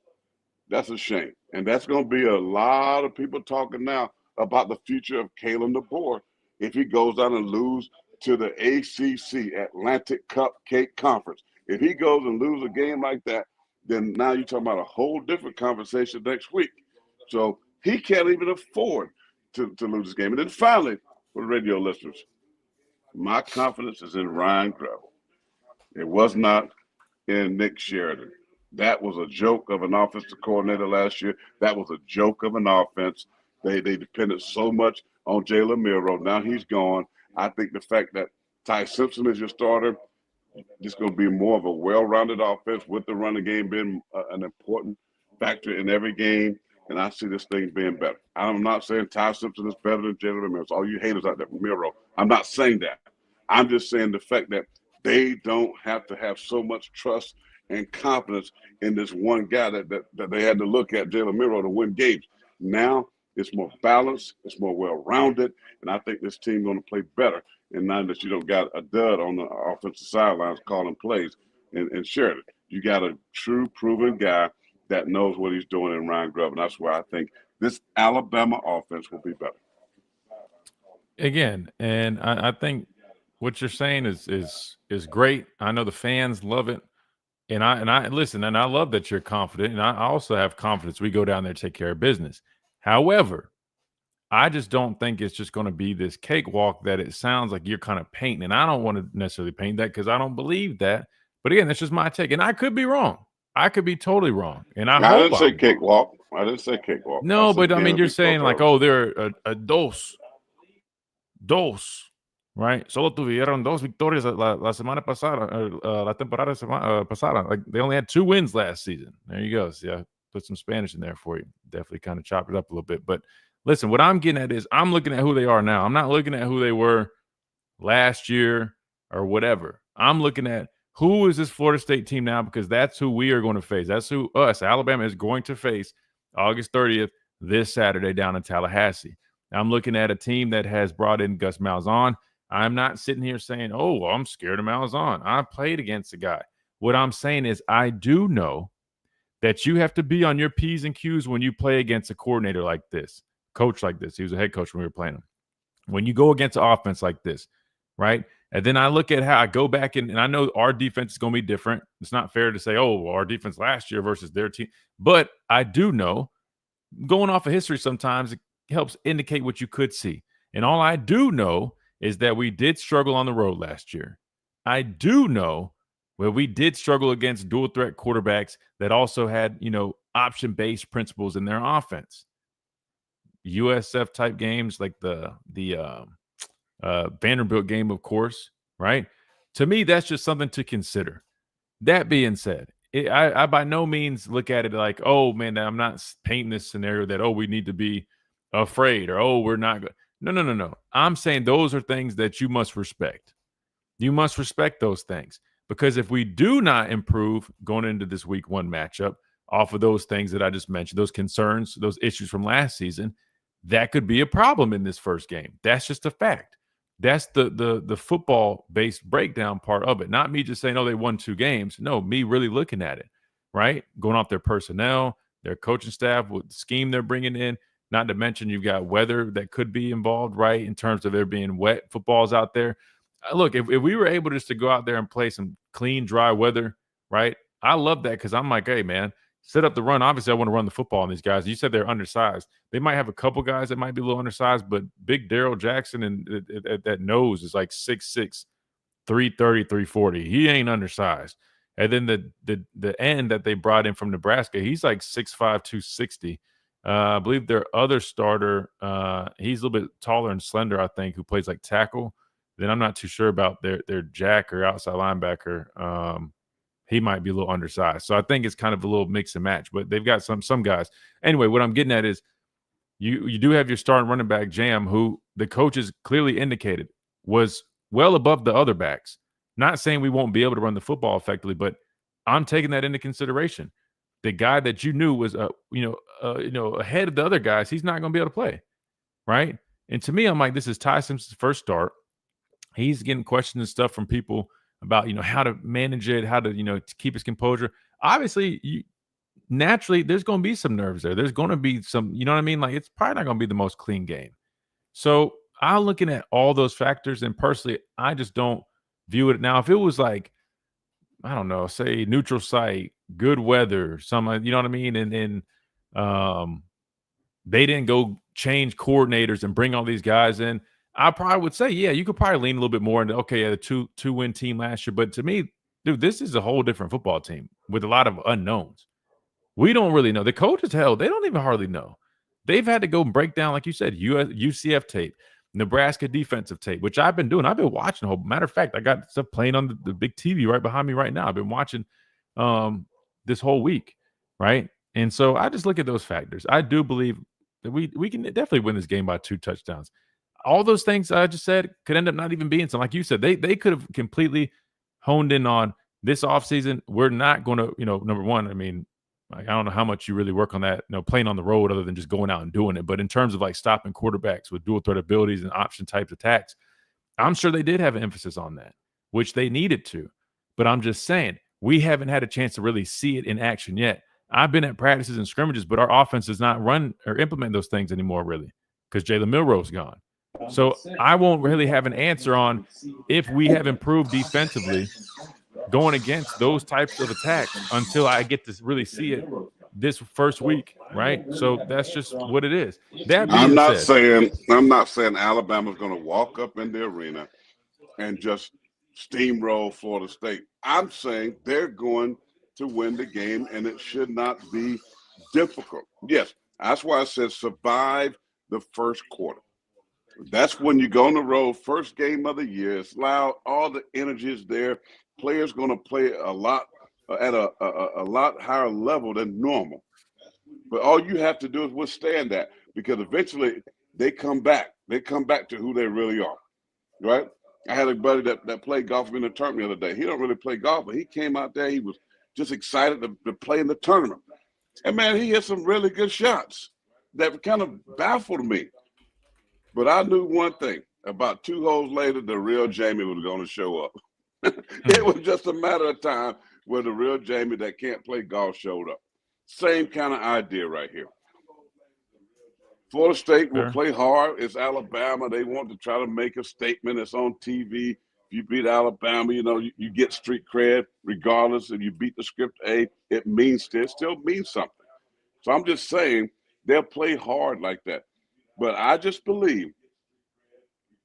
that's a shame. And that's going to be a lot of people talking now about the future of Kalen DeBoer if he goes down and lose to the ACC, Atlantic Cupcake Conference. If he goes and loses a game like that, then now you're talking about a whole different conversation next week. So he can't even afford to lose this game. And then finally, for the radio listeners, my confidence is in Ryan Grubb. It was not in Nick Sheridan. That was a joke of an offensive coordinator last year. That was a joke of an offense. They depended so much on Jalen Milroe. Now he's gone. I think the fact that Ty Simpson is your starter, it's going to be more of a well-rounded offense with the running game being an important factor in every game. And I see this thing being better. I'm not saying Ty Simpson is better than Jalen Milroe. All you haters out there from Milroe. I'm not saying that. I'm just saying the fact that they don't have to have so much trust and confidence in this one guy that they had to look at, Jalen Milroe, to win games. Now it's more balanced, it's more well-rounded, and I think this team's going to play better. And now that you don't got a dud on the offensive sidelines calling plays and Sheridan, you got a true proven guy that knows what he's doing in Ryan Grubb, and that's why I think this Alabama offense will be better. Again, and I think what you're saying is great. I know the fans love it. And I listen, and I love that you're confident, and I also have confidence we go down there to take care of business. However, I just don't think it's just going to be this cakewalk that it sounds like you're kind of painting. And I don't want to necessarily paint that because I don't believe that. But again, that's just my take. And I could be wrong. I could be totally wrong. And I didn't say cakewalk. I didn't say cakewalk. No, but I mean, you're saying like, oh, they're a dos, right? Solo tuvieron dos victorias la semana pasada, la temporada pasada. Like they only had 2 wins last season. There you go. So, yeah, put some Spanish in there for you. Definitely kind of chop it up a little bit. But listen, what I'm getting at is I'm looking at who they are now. I'm not looking at who they were last year or whatever. I'm looking at who is this Florida State team now, because that's who we are going to face. That's who Alabama, is going to face August 30th this Saturday down in Tallahassee. I'm looking at a team that has brought in Gus Malzahn. I'm not sitting here saying, oh, well, I'm scared of Malzahn. I played against the guy. What I'm saying is I do know that you have to be on your P's and Q's when you play against a coordinator like this, coach like this. He was a head coach when we were playing him. When you go against an offense like this, right? And then I look at how I go back and I know our defense is going to be different. It's not fair to say, oh, well, our defense last year versus their team. But I do know, going off of history sometimes, it helps indicate what you could see. And all I do know is that we did struggle on the road last year. I do know where we did struggle against dual threat quarterbacks that also had, option-based principles in their offense. USF type games like the Vanderbilt game, of course, right? To me, that's just something to consider. That being said, I by no means look at it like, oh, man, I'm not painting this scenario that, oh, we need to be afraid or, oh, we're not good. No. I'm saying those are things that you must respect. You must respect those things. Because if we do not improve going into this week 1 matchup off of those things that I just mentioned, those concerns, those issues from last season, that could be a problem in this first game. That's just a fact. That's the football-based breakdown part of it. Not me just saying, oh, they won 2 games. No, me really looking at it, right? Going off their personnel, their coaching staff, what scheme they're bringing in. Not to mention you've got weather that could be involved, right, in terms of there being wet footballs out there. Look, if we were able just to go out there and play some clean, dry weather, right, I love that because I'm like, hey, man, set up the run. Obviously, I want to run the football on these guys. You said they're undersized. They might have a couple guys that might be a little undersized, but big Darrell Jackson and that nose is like 6'6", 330, 340. He ain't undersized. And then the end that they brought in from Nebraska, he's like 6'5", 260. I believe their other starter, he's a little bit taller and slender, I think, who plays like tackle. Then I'm not too sure about their jack or outside linebacker. He might be a little undersized. So I think it's kind of a little mix and match, but they've got some guys. Anyway, what I'm getting at is you do have your starting running back, Jam, who the coaches clearly indicated was well above the other backs. Not saying we won't be able to run the football effectively, but I'm taking that into consideration. The guy that you knew was ahead of the other guys, he's not going to be able to play, right? And to me, I'm like, this is Ty Simpson's first start. He's getting questions and stuff from people about, how to manage it, how to, to keep his composure. Obviously, naturally, there's going to be some nerves there. There's going to be some, you know what I mean? Like, it's probably not going to be the most clean game. So I'm looking at all those factors, and personally, I just don't view it. Now, if it was like, I don't know, say neutral site, good weather, something, you know what I mean? And they didn't go change coordinators and bring all these guys in, I probably would say, yeah, you could probably lean a little bit more into, okay, a two-win team last year. But to me, dude, this is a whole different football team with a lot of unknowns. We don't really know. The coaches, hell, they don't even hardly know. They've had to go and break down, like you said, UCF tape, Nebraska defensive tape, which I've been doing. I've been watching. Matter of fact, I got stuff playing on the big TV right behind me right now. I've been watching this whole week, right? And so I just look at those factors. I do believe that we can definitely win this game by 2 touchdowns. All those things I just said could end up not even being something. Like you said, they could have completely honed in on this offseason. We're not going to, number one, I mean, like, I don't know how much you really work on that, playing on the road other than just going out and doing it. But in terms of like stopping quarterbacks with dual threat abilities and option types attacks, I'm sure they did have an emphasis on that, which they needed to. But I'm just saying, we haven't had a chance to really see it in action yet. I've been at practices and scrimmages, but our offense does not run or implement those things anymore, really, because Jalen Milroe's gone. So I won't really have an answer on if we have improved defensively going against those types of attacks until I get to really see it this first week, right? So that's just what it is. That being I'm not said, saying Alabama's going to walk up in the arena and just steamroll Florida State. I'm saying they're going to win the game, and it should not be difficult. Yes, that's why I said survive the first quarter. That's when you go on the road, first game of the year. It's loud, all the energy is there. Players going to play a lot at a lot higher level than normal. But all you have to do is withstand that, because eventually they come back. They come back to who they really are, right? I had a buddy that played golf in the tournament the other day. He don't really play golf, but he came out there. He was just excited to play in the tournament. And, man, he hit some really good shots that kind of baffled me. But I knew one thing. About 2 holes later, the real Jamie was going to show up. It was just a matter of time where the real Jamie that can't play golf showed up. Same kind of idea right here. Florida State will play hard. It's Alabama. They want to try to make a statement. It's on TV. If you beat Alabama, you get street cred regardless. If you beat the script A, it still means something. So I'm just saying they'll play hard like that. But I just believe,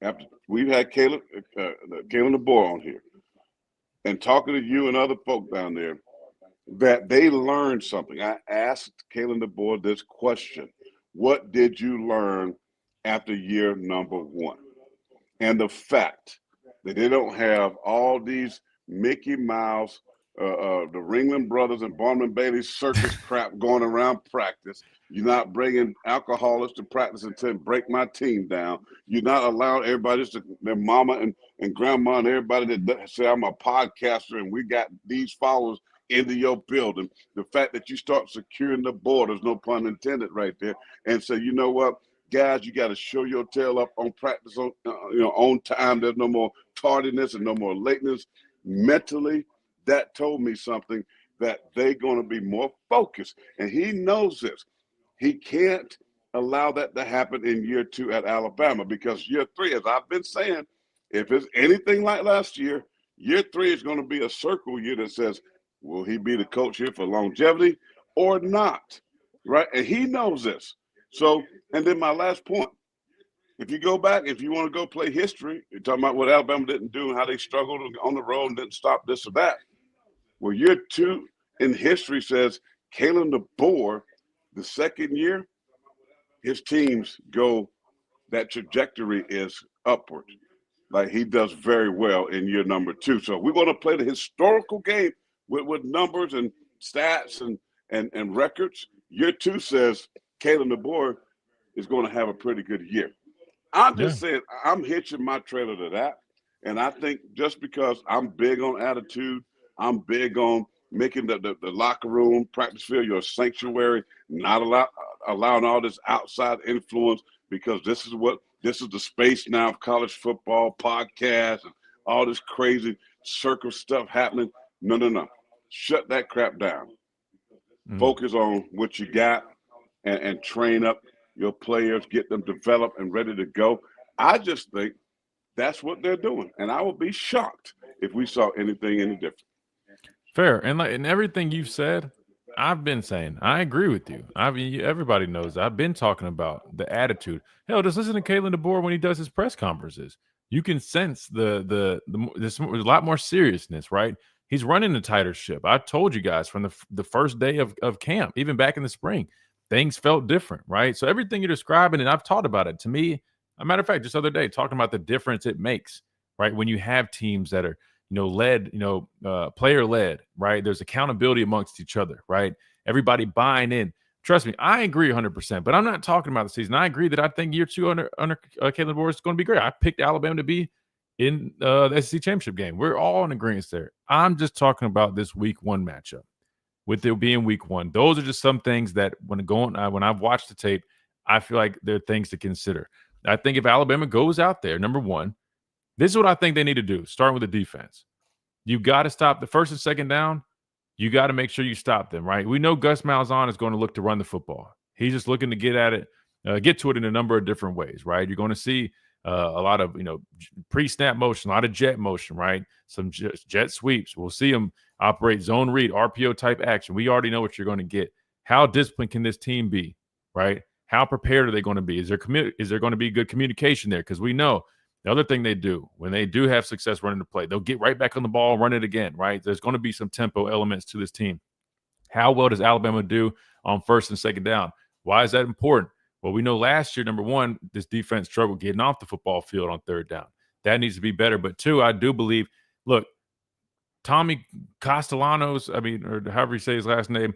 after we've had Caleb DeBoer on here, and talking to you and other folk down there, that they learned something. I asked Caleb DeBoer this question: what did you learn after year number 1? And the fact that they don't have all these Mickey Mouse the Ringling Brothers and Barnum Bailey circus crap going around practice. You're not bringing alcoholics to practice until break my team down. You're not allowing everybody, their mama and grandma and everybody that say I'm a podcaster and we got these followers into your building. The fact that you start securing the borders, no pun intended right there, and say, you know what, guys, you got to show your tail up on practice on time. There's no more tardiness and no more lateness. Mentally, that told me something, that they're going to be more focused. And he knows this. He can't allow that to happen in year 2 at Alabama, because year 3, as I've been saying, if it's anything like last year, year 3 is going to be a circle year that says, will he be the coach here for longevity or not? Right? And he knows this. So, and then my last point, if you go back, if you want to go play history, you're talking about what Alabama didn't do and how they struggled on the road and didn't stop this or that. Well, year 2 in history says Kalen DeBoer, the second year, his teams go, that trajectory is upward. Like, he does very well in year number 2. So we're going to play the historical game with numbers and stats and records. Year 2 says Kalen DeBoer is going to have a pretty good year. I'm just saying, I'm hitching my trailer to that. And I think just because I'm big on attitude, I'm big on making the locker room, practice field your sanctuary, not allowing all this outside influence, because this is the space now of college football, podcasts, and all this crazy circus stuff happening. No. Shut that crap down. Focus on what you got and train up your players, get them developed and ready to go. I just think that's what they're doing. And I would be shocked if we saw anything any different. Fair. And everything you've said, I've been saying. I agree with you. I mean, everybody knows I've been talking about the attitude. Hell, just listen to Kalen DeBoer when he does his press conferences. You can sense there's a lot more seriousness, right? He's running a tighter ship. I told you guys from the first day of camp, even back in the spring, things felt different, right? So everything you're describing, and I've talked about it, to me, a matter of fact, just the other day, talking about the difference it makes, right? When you have teams that are, led, player led, right? There's accountability amongst each other, right? Everybody buying in. Trust me, I agree 100%, but I'm not talking about the season. I agree that I think year 2 under Kalen DeBoer is going to be great. I picked Alabama to be in the SEC championship game. We're all in agreement there. I'm just talking about this week 1 matchup. With it being week 1, those are just some things that when I've watched the tape, I feel like there are things to consider. I think if Alabama goes out there, number 1, this is what I think they need to do, starting with the defense. You got to stop the first and second down. You got to make sure you stop them, right? We know Gus Malzahn is going to look to run the football. He's just looking to get to it in a number of different ways, right? You're going to see a lot of, pre-snap motion, a lot of jet motion, right? Some jet sweeps. We'll see him operate zone read, RPO type action. We already know what you're going to get. How disciplined can this team be, right? How prepared are they going to be? Is there going to be good communication there? Because we know the other thing they do when they do have success running the play, they'll get right back on the ball and run it again, right? There's going to be some tempo elements to this team. How well does Alabama do on first and second down? Why is that important? Well, we know last year, number 1, this defense struggled getting off the football field on third down. That needs to be better. But 2, I do believe, look, Tommy Castellanos, or however you say his last name,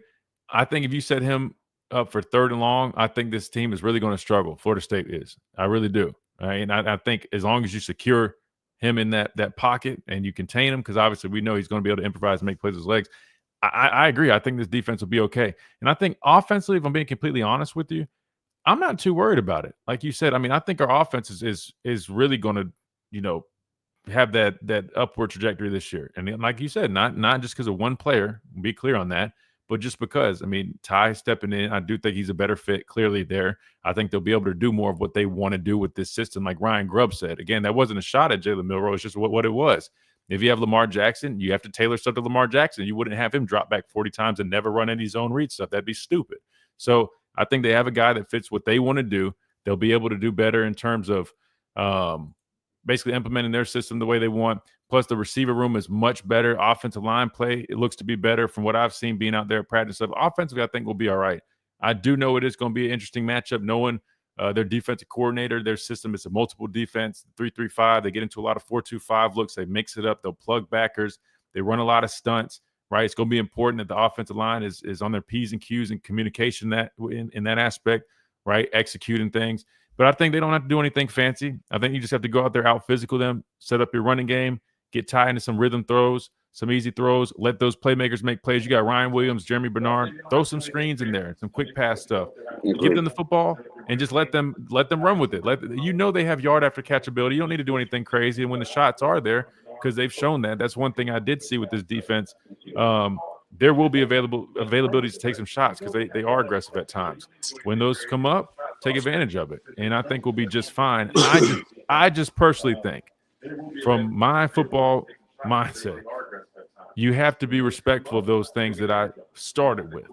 I think if you set him up for 3rd and long, I think this team is really going to struggle. Florida State is. I really do. Right? And I think as long as you secure him in that pocket and you contain him, because obviously we know he's going to be able to improvise and make plays with his legs, I agree. I think this defense will be okay. And I think offensively, if I'm being completely honest with you, I'm not too worried about it. Like you said, I think our offense is really going to, have that upward trajectory this year. And like you said, not just because of one player, be clear on that, but just because, Ty stepping in, I do think he's a better fit clearly there. I think they'll be able to do more of what they want to do with this system. Like Ryan Grubb said, again, that wasn't a shot at Jalen Milroe. It's just what it was. If you have Lamar Jackson, you have to tailor stuff to Lamar Jackson. You wouldn't have him drop back 40 times and never run any zone read stuff. That'd be stupid. So I think they have a guy that fits what they want to do. They'll be able to do better in terms of basically implementing their system the way they want. Plus, the receiver room is much better. Offensive line play, it looks to be better from what I've seen being out there at practice. Offensively, I think we'll be all right. I do know it is going to be an interesting matchup, knowing their defensive coordinator, their system is a multiple defense, 3-3-5. They get into a lot of 4-2-5 looks. They mix it up. They'll plug backers. They run a lot of stunts. right? It's going to be important that the offensive line is on their P's and Q's and communication in that aspect, right? Executing things. But I think they don't have to do anything fancy. I think you just have to go out there, out physical them, set up your running game, get tied into some rhythm throws, some easy throws, let those playmakers make plays. You got Ryan Williams, Jeremy Bernard, throw some screens in there, some quick pass stuff. Give them the football and just let them run with it. They have yard after catch ability. You don't need to do anything crazy. And when the shots are there, because they've shown that. That's one thing I did see with this defense. There will be availability to take some shots because they are aggressive at times. When those come up, take advantage of it, and I think we'll be just fine. I just personally think, from my football mindset, you have to be respectful of those things that I started with,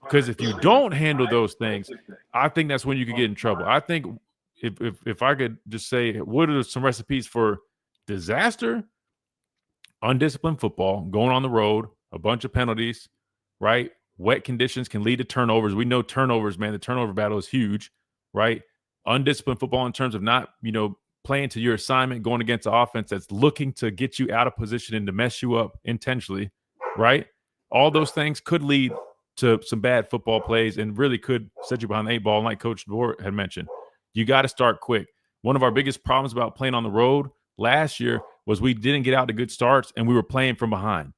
because if you don't handle those things, I think that's when you could get in trouble. I think if I could just say, what are some recipes for disaster? Undisciplined football, going on the road, a bunch of penalties, right? Wet conditions can lead to turnovers. We know turnovers, man. The turnover battle is huge, right? Undisciplined football in terms of not, playing to your assignment, going against the offense that's looking to get you out of position and to mess you up intentionally, right? All those things could lead to some bad football plays and really could set you behind the 8 ball. And like Coach DeBoer had mentioned, you got to start quick. One of our biggest problems about playing on the road last year was we didn't get out to good starts and we were playing from behind.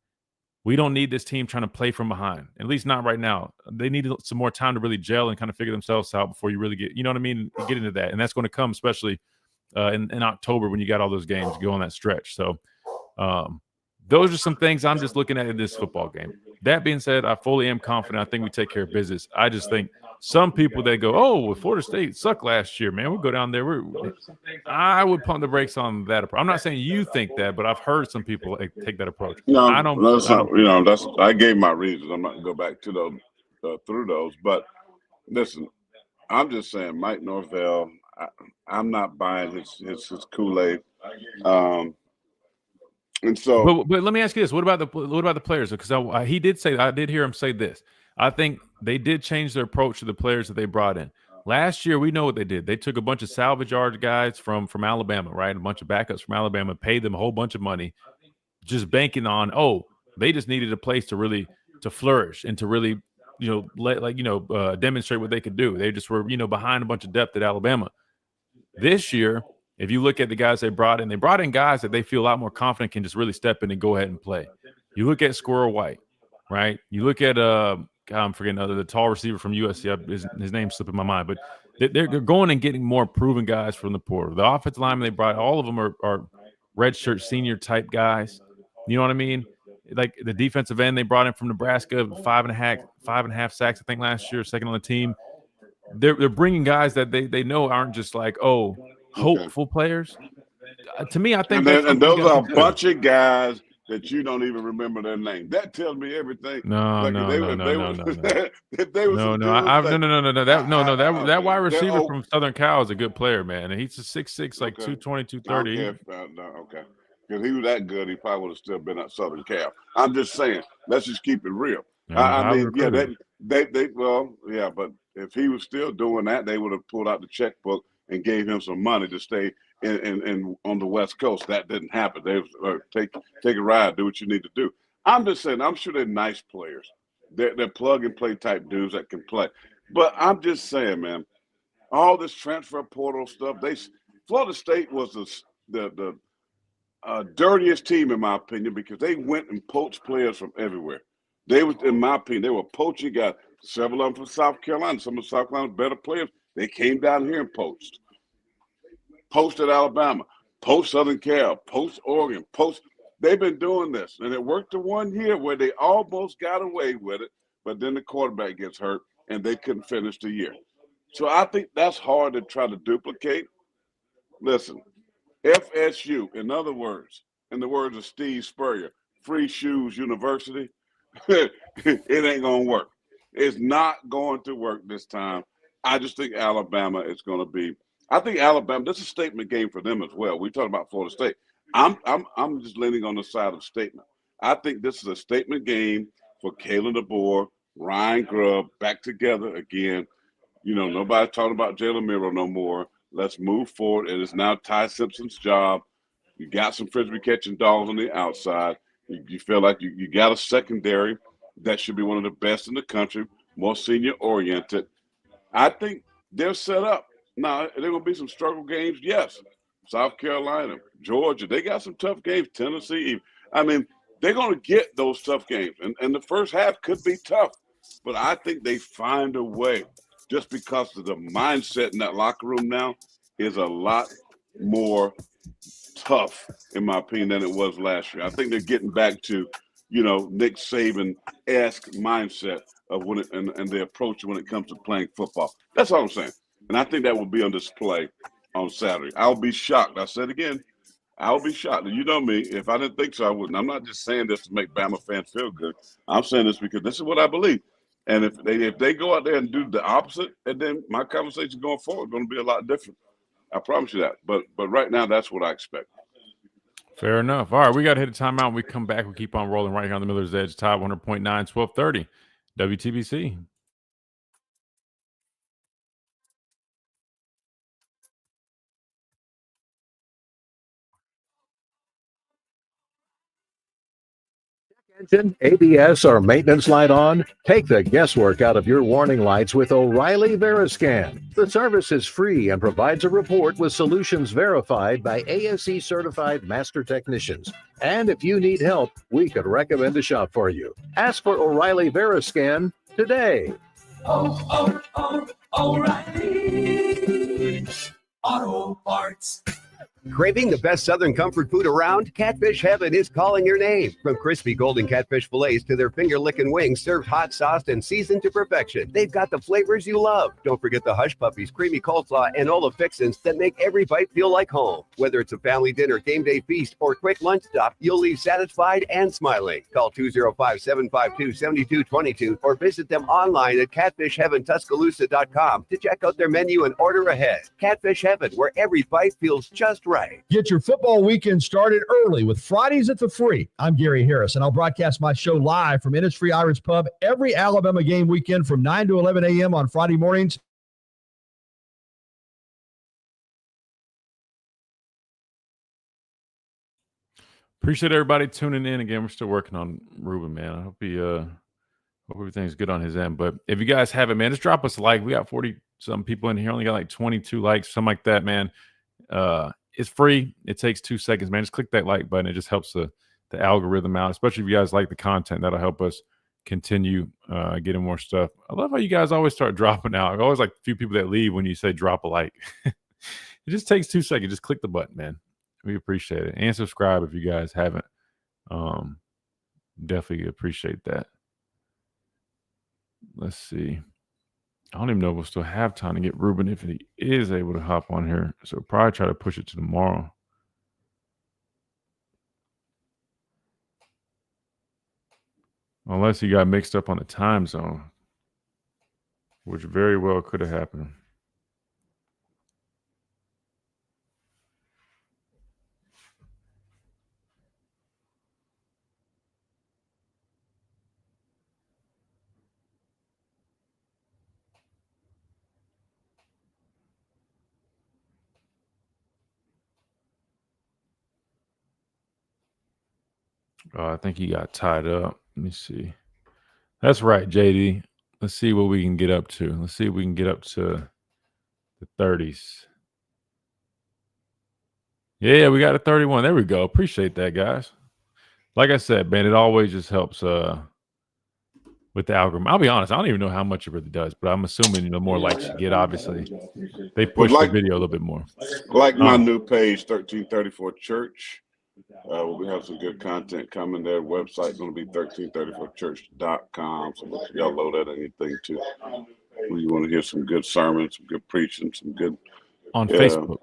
We don't need this team trying to play from behind, at least not right now. They need some more time to really gel and kind of figure themselves out before you really get into that. And that's going to come especially in October when you got all those games go on that stretch. So those are some things I'm just looking at in this football game. That being said, I fully am confident. I think we take care of business. I just think some people that go, oh, well, Florida State sucked last year, man. We'll go down there. I would pump the brakes on that approach. I'm not saying you think that, but I've heard some people take that approach. No, I don't. I gave my reasons. I'm not gonna go back to those through those. But listen, I'm just saying, Mike Norvell. I'm not buying his Kool-Aid. And so, but let me ask you this: what about the players? Because I did hear him say this. I think they did change their approach to the players that they brought in. Last year, we know what they did. They took a bunch of salvage yard guys from Alabama, right? A bunch of backups from Alabama, paid them a whole bunch of money, just banking on, they just needed a place to flourish and to really, demonstrate what they could do. They just were, behind a bunch of depth at Alabama. This year, if you look at the guys they brought in guys that they feel a lot more confident can just really step in and go ahead and play. You look at Squirrel White, right? You look at I'm forgetting the tall receiver from USC. His name's slipping my mind, but they're going and getting more proven guys from the portal. The offensive linemen they brought, all of them are redshirt senior type guys. You know what I mean? Like the defensive end they brought in from Nebraska, 5.5 sacks I think last year, second on the team. They're bringing guys that they know aren't just like hopeful players. To me, I think and those are a bunch of guys that you don't even remember their name. That tells me everything. No. That wide receiver from Southern Cal is a good player, man. And he's a 6'6", like 220, 230. Okay. Because he was that good, he probably would have still been at Southern Cal. I'm just saying, let's just keep it real. But if he was still doing that, they would have pulled out the checkbook and gave him some money to stay in on the West Coast. That didn't happen. They take a ride, do what you need to do. I'm just saying, I'm sure they're nice players. They're plug and play type dudes that can play. But I'm just saying, man, all this transfer portal stuff. Florida State was the dirtiest team in my opinion because they went and poached players from everywhere. They was, in my opinion, they were poaching guys. Several of them from South Carolina. Some of South Carolina's better players. They came down here and poached. Poached at Alabama. Poached Southern Cal. Poached Oregon. They've been doing this. And it worked the 1 year where they almost got away with it, but then the quarterback gets hurt and they couldn't finish the year. So I think that's hard to try to duplicate. Listen, FSU, in the words of Steve Spurrier, Free Shoes University, it ain't going to work. It's not going to work this time. I just think Alabama is going to be – I think Alabama – this is a statement game for them as well. We talking about Florida State. I'm just leaning on the side of statement. I think this is a statement game for Kalen DeBoer, Ryan Grubb, back together again. Nobody's talking about Jalen Miro no more. Let's move forward. It is now Ty Simpson's job. You got some frisbee catching dogs on the outside. You feel like you got a secondary that should be one of the best in the country, more senior oriented. I think they're set up. Now, there are going to be some struggle games, yes. South Carolina, Georgia, they got some tough games. Tennessee, I mean, they're going to get those tough games. And the first half could be tough. But I think they find a way just because of the mindset in that locker room now is a lot more tough, in my opinion, than it was last year. I think they're getting back to, Nick Saban-esque mindset of when and the approach when it comes to playing football. That's all I'm saying. And I think that will be on display on Saturday. I'll be shocked. I said again, I'll be shocked. And you know me, if I didn't think so, I wouldn't. I'm not just saying this to make Bama fans feel good. I'm saying this because this is what I believe. And if they go out there and do the opposite, and then my conversation going forward is going to be a lot different. I promise you that. But right now, that's what I expect. Fair enough. All right, we got to hit a timeout. When we come back, we keep on rolling right here on the Miller's Edge. Tide 100.9, 1230, WTBC. Engine, ABS, or maintenance light on? Take the guesswork out of your warning lights with O'Reilly Veriscan. The service is free and provides a report with solutions verified by ASE certified master technicians. And if you need help, we could recommend a shop for you. Ask for O'Reilly Veriscan today. O'Reilly Auto Parts. Craving the best Southern comfort food around? Catfish Heaven is calling your name. From crispy golden catfish fillets to their finger-licking wings served hot sauced and seasoned to perfection. They've got the flavors you love. Don't forget the hush puppies, creamy coleslaw, and all the fixins that make every bite feel like home. Whether it's a family dinner, game day feast, or quick lunch stop, you'll leave satisfied and smiling. Call 205-752-7222 or visit them online at catfishheaventuscaloosa.com to check out their menu and order ahead. Catfish Heaven, where every bite feels just right. Get your football weekend started early with Fridays at the Free. I'm Gary Harris, and I'll broadcast my show live from Innisfree Irish Pub every Alabama game weekend from 9 to 11 a.m. on Friday mornings. Appreciate everybody tuning in. Again, we're still working on Ruben, man. I hope hope everything's good on his end. But if you guys haven't, man, just drop us a like. We got 40-some people in here. Only got like 22 likes, something like that, man. It's free. It takes 2 seconds, man. Just click that like button. It just helps the algorithm out, especially if you guys like the content. That'll help us continue getting more stuff. I love how you guys always start dropping out. I always like a few people that leave when you say drop a like. It just takes 2 seconds. Just click the button, man. We appreciate it. And subscribe if you guys haven't. Definitely appreciate that. Let's see. I don't even know if we'll still have time to get Ruben if he is able to hop on here. So we'll probably try to push it to tomorrow. Unless he got mixed up on the time zone, which very well could have happened. I think he got tied up. Let me see. That's right, JD. Let's see what we can get up to. Let's see if we can get up to the 30s. Yeah, we got a 31. There we go. Appreciate that, guys. Like I said, man, it always just helps with the algorithm. I'll be honest, I don't even know how much it really does, but I'm assuming the more likes you get, obviously, they push the video a little bit more. Like my new page, 1334 Church. We have some good content coming. Their website's going to be 1334church.com. So y'all load that anything too. You want to hear some good sermons, some good preaching, some good on Facebook.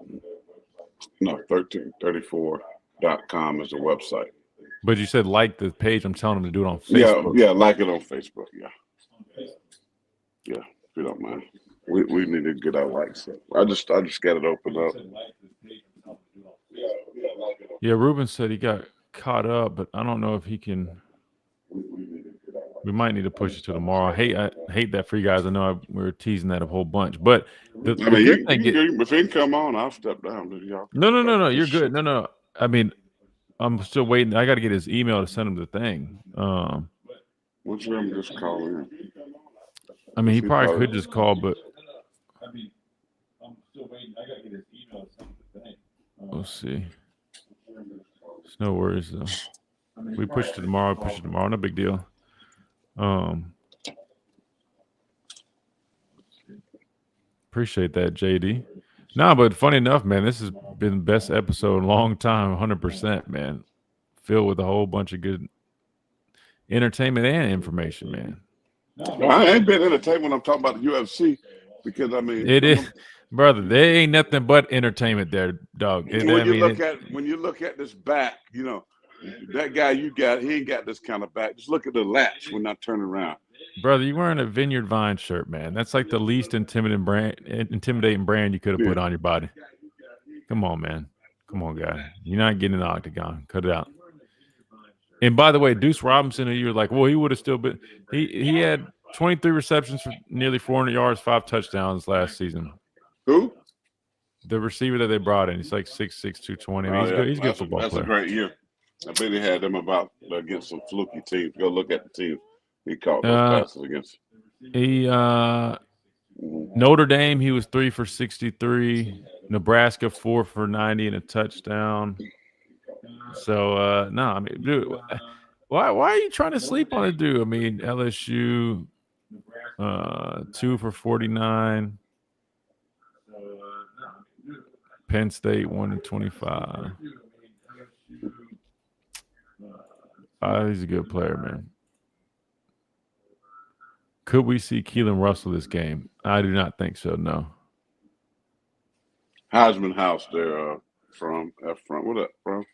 No, 1334.com is the website. But you said like the page. I'm telling them to do it on Facebook. Yeah, like it on Facebook. Yeah, if you don't mind. We need to get our likes up. I just got it opened up. Yeah, Ruben said he got caught up, but I don't know if he can. We might need to push it to tomorrow. I hate that for you guys. I know we're teasing that a whole bunch, but if you can come on, I'll step down. No. You're good. No. I mean, I'm still waiting. I got to get his email to send him the thing. What's him just call in? I mean, he He probably probably- could just call, but we'll see. It's no worries though. We pushed it tomorrow. No big deal. Appreciate that, JD. Nah, but funny enough, man, this has been the best episode in a long time. 100%, man. Filled with a whole bunch of good entertainment and information, man. I ain't been entertained when I'm talking about the UFC because I mean It is, brother. There ain't nothing but entertainment there, dog. when you look at this back, you know, that guy you got, he ain't got this kind of back. Just look at the latch when I turn around. Brother, you wearing a Vineyard Vine shirt, man. That's like the least intimidating brand you could have put on your body. Come on, man. Come on, guy. You're not getting an octagon. Cut it out. And by the way, Deuce Robinson, you were like, well, he would have still been. He had 23 receptions for nearly 400 yards, 5 touchdowns last season. Who? The receiver that they brought in. He's like 6'6", 220. I mean, he's a good football player. That's a great year. I bet he had them against some fluky teams. Go look at the team he caught those passes against. Notre Dame, he was 3 for 63. Nebraska, 4 for 90 and a touchdown. So no, I mean, dude, why are you trying to sleep on it, dude? I mean, LSU, 2 for 49. Penn State, 1 and 25. He's a good player, man. Could we see Keelan Russell this game? I do not think so, no. Heisman House there from what up, from?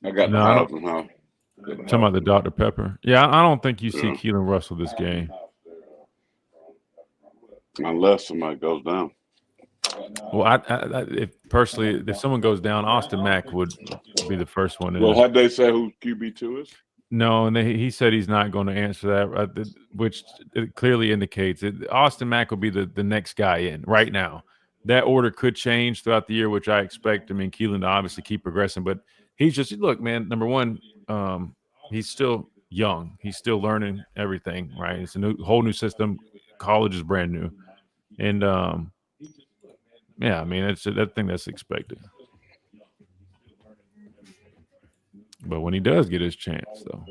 I got the Heisman House. Talking about the Dr. Pepper. Yeah, I don't think you see Keelan Russell this game. Unless somebody goes down. Well, if someone goes down, Austin Mack would be the first one. Well, have they said who QB2 is? No, and he said he's not going to answer that, which it clearly indicates it. Austin Mack will be the next guy in right now. That order could change throughout the year, which I expect. I mean, Keelan to obviously keep progressing, but he's just, look, man, number one, he's still young. He's still learning everything, right? It's a whole new system. College is brand new. And, yeah, I mean, I think that's expected. But when he does get his chance, though.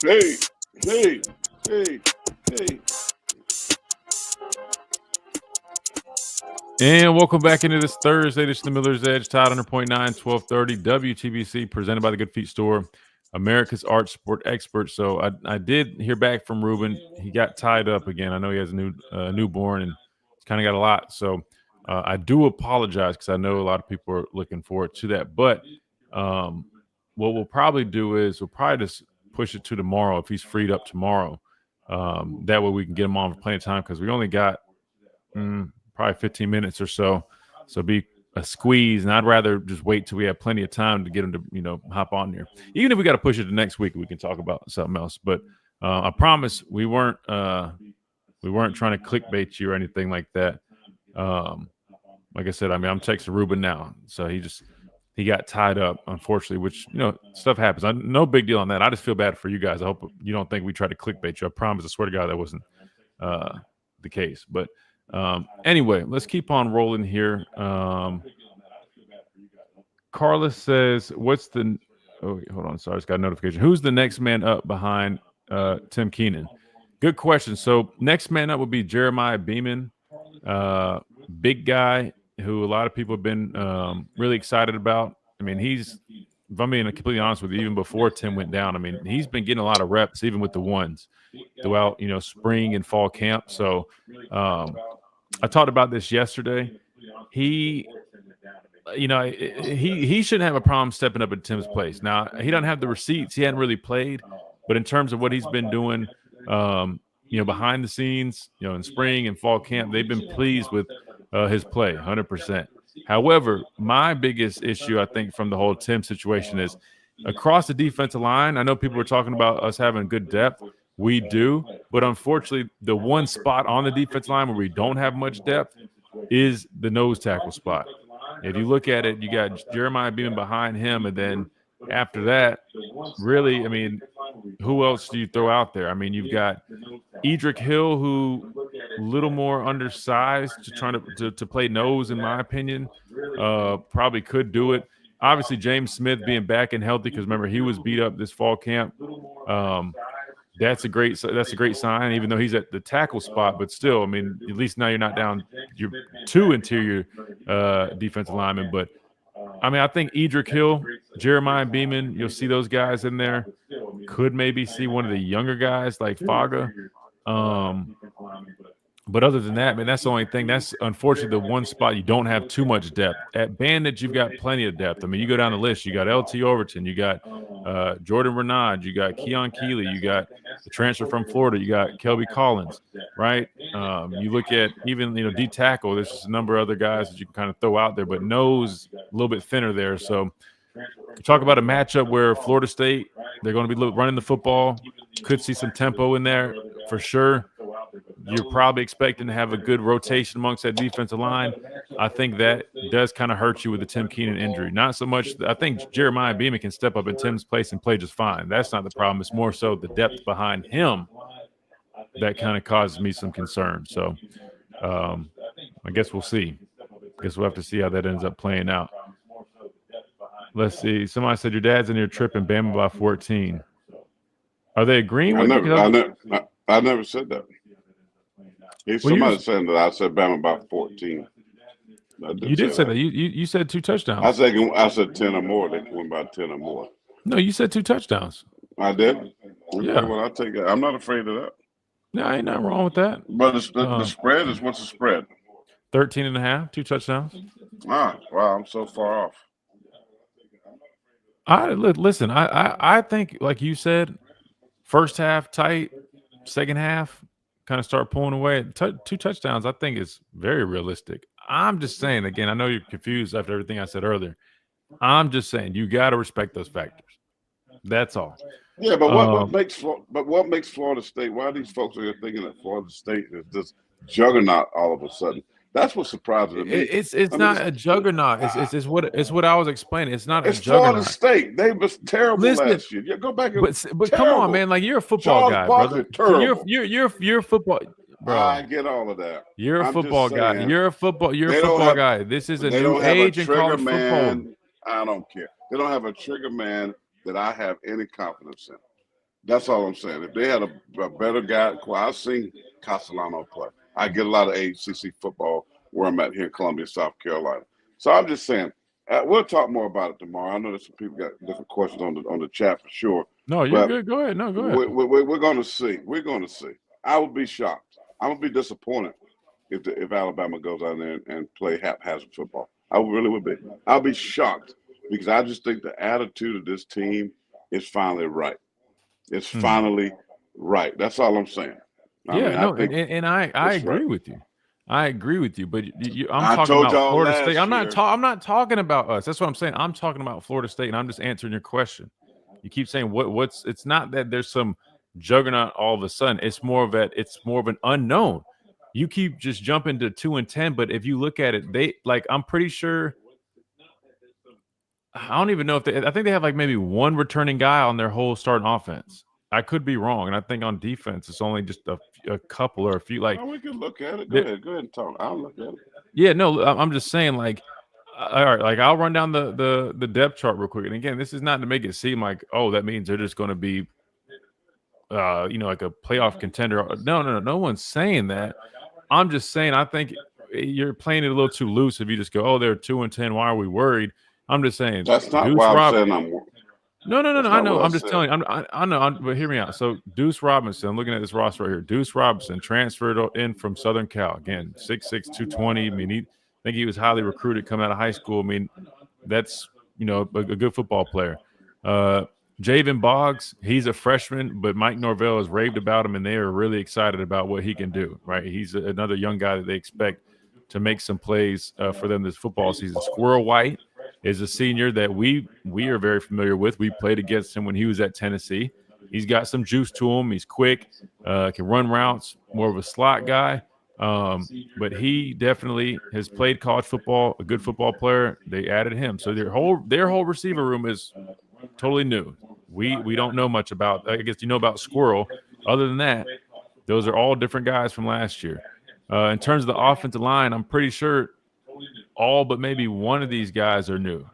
Hey. And welcome back into this Thursday edition of Miller's Edge, Tide 100.9, 1230, WTBC, presented by the Good Feet Store, America's Arch Sport Expert. So I did hear back from Ruben. He got tied up again. I know he has a newborn and he's kind of got a lot. So I do apologize because I know a lot of people are looking forward to that. But what we'll probably do is we'll probably just push it to tomorrow if he's freed up tomorrow. That way we can get him on for plenty of time because we only got probably 15 minutes or so. So be a squeeze, and I'd rather just wait till we have plenty of time to get him to, hop on there. Even if we got to push it to next week, we can talk about something else. But I promise we weren't trying to clickbait you or anything like that. Like I said, I mean, I'm texting Ruben now, so he got tied up, unfortunately, which, stuff happens. No big deal on that. I just feel bad for you guys. I hope you don't think we tried to clickbait you. I promise, I swear to God, that wasn't the case. But anyway, let's keep on rolling here. Carla says, hold on. Sorry, I just got a notification. Who's the next man up behind Tim Keenan? Good question. So next man up would be Jeremiah Beeman, big guy who a lot of people have been really excited about. I mean, if I'm being completely honest with you, even before Tim went down, I mean, he's been getting a lot of reps, even with the ones throughout, spring and fall camp. So I talked about this yesterday. He shouldn't have a problem stepping up at Tim's place. Now, he doesn't have the receipts. He hadn't really played. But in terms of what he's been doing, behind the scenes, in spring and fall camp, they've been pleased with his play, 100%. However, my biggest issue, I think, from the whole Tim situation is across the defensive line. I know people were talking about us having good depth. we do. But unfortunately, the one spot on the defense line where we don't have much depth is the nose tackle spot. If you look at it, you got Jeremiah Beaman behind him, and then after that, really, I mean, who else do you throw out there? I mean, you've got Edric Hill, who a little more undersized to trying to play nose, in my opinion. Probably could do it. Obviously, James Smith being back and healthy, because remember, he was beat up this fall camp. That's a great sign, even though he's at the tackle spot. But still, I mean, at least now you're not down your two interior defensive linemen. But I mean, I think Edric Hill, Jeremiah Beaman, you'll see those guys in there. Could maybe see one of the younger guys like Faga. But other than that, man, that's the only thing. That's unfortunately the one spot you don't have too much depth. At Bandit, you've got plenty of depth. I mean, you go down the list. You got LT Overton. You got Jordan Renaud. You got Keon Keeley. You got the transfer from Florida. You got Kelby Collins, right? You look at even, D tackle. There's just a number of other guys that you can kind of throw out there, but nose a little bit thinner there. So talk about a matchup where Florida State, they're going to be running the football. Could see some tempo in there for sure. You're probably expecting to have a good rotation amongst that defensive line. I think that does kind of hurt you with the Tim Keenan injury. Not so much. I think Jeremiah Beaman can step up in Tim's place and play just fine. That's not the problem. It's more so the depth behind him that kind of causes me some concern. So I guess we'll see. I guess we'll have to see how that ends up playing out. Let's see. Somebody said your dad's in your trip in Bama by 14. Are they agreeing with you? I never said that. Somebody said that I said Bama by 14. You did say that. You said 2 touchdowns. I said 10 or more. They went by 10 or more. No, you said 2 touchdowns. I did? Okay, yeah. Well, I'll take it. I'm not afraid of that. No, ain't nothing wrong with that. But the spread is, what's the spread? 13.5, 2 touchdowns. Wow, I'm so far off. Listen, I think, like you said, first half tight, second half kind of start pulling away. 2 touchdowns, I think, is very realistic. I'm just saying, again, I know you're confused after everything I said earlier. I'm just saying you got to respect those factors. That's all. Yeah, but what makes Florida State? Why are these folks are thinking that Florida State is this juggernaut all of a sudden? That's what surprises me. It's not a juggernaut. It's what I was explaining. It's not a Florida juggernaut. State. They was terrible last year. Yeah, go back and but come on, man. Like, you're a football guy, brother. You're a football. Bro, I get all of that. You're a football guy. You're a football guy. This is a new age in college football. I don't care. They don't have a trigger man that I have any confidence in. That's all I'm saying. If they had a better guy, I've seen Castellano play. I get a lot of ACC football where I'm at here in Columbia, South Carolina. So I'm just saying, we'll talk more about it tomorrow. I know that some people got different questions on the chat for sure. No, you're good. Go ahead. No, go ahead. We're going to see. We're going to see. I would be shocked. I'm going to be disappointed if Alabama goes out there and play haphazard football. I really would be. I'll be shocked because I just think the attitude of this team is finally right. It's finally right. That's all I'm saying. I agree with you. I agree with you, but I'm talking about Florida State. I'm not talking about us. That's what I'm saying. I'm talking about Florida State, and I'm just answering your question. You keep saying what's. It's not that there's some juggernaut all of a sudden. It's more of an unknown. You keep just jumping to 2-10, but if you look at it, I'm pretty sure. I don't even know if I think they have like maybe one returning guy on their whole starting offense. I could be wrong, and I think on defense it's only just a couple or a few. Like, we can look at it. Go ahead and talk. I'll look at it. Yeah, no, I'm just saying, like, all right, like I'll run down the depth chart real quick. And again, this is not to make it seem like, oh, that means they're just going to be, like a playoff contender. No one's saying that. I'm just saying I think you're playing it a little too loose if you just go, oh, they're 2-10. Why are we worried? I'm just saying that's not why I'm saying I'm worried. No. I know. I'm just telling you. I know. But hear me out. So Deuce Robinson, I'm looking at this roster right here. Deuce Robinson transferred in from Southern Cal. Again, 6'6", 220. I mean, I think he was highly recruited coming out of high school. I mean, that's a good football player. Javen Boggs, he's a freshman, but Mike Norvell has raved about him, and they are really excited about what he can do. Right? He's another young guy that they expect to make some plays for them this football season. Squirrel White is a senior that we are very familiar with. We played against him when he was at Tennessee. He's got some juice to him. He's quick, can run routes, more of a slot guy. But he definitely has played college football, a good football player. They added him. So their whole receiver room is totally new. We don't know much about, I guess you know about Squirrel. Other than that, those are all different guys from last year. In terms of the offensive line, I'm pretty sure all but maybe one of these guys are new.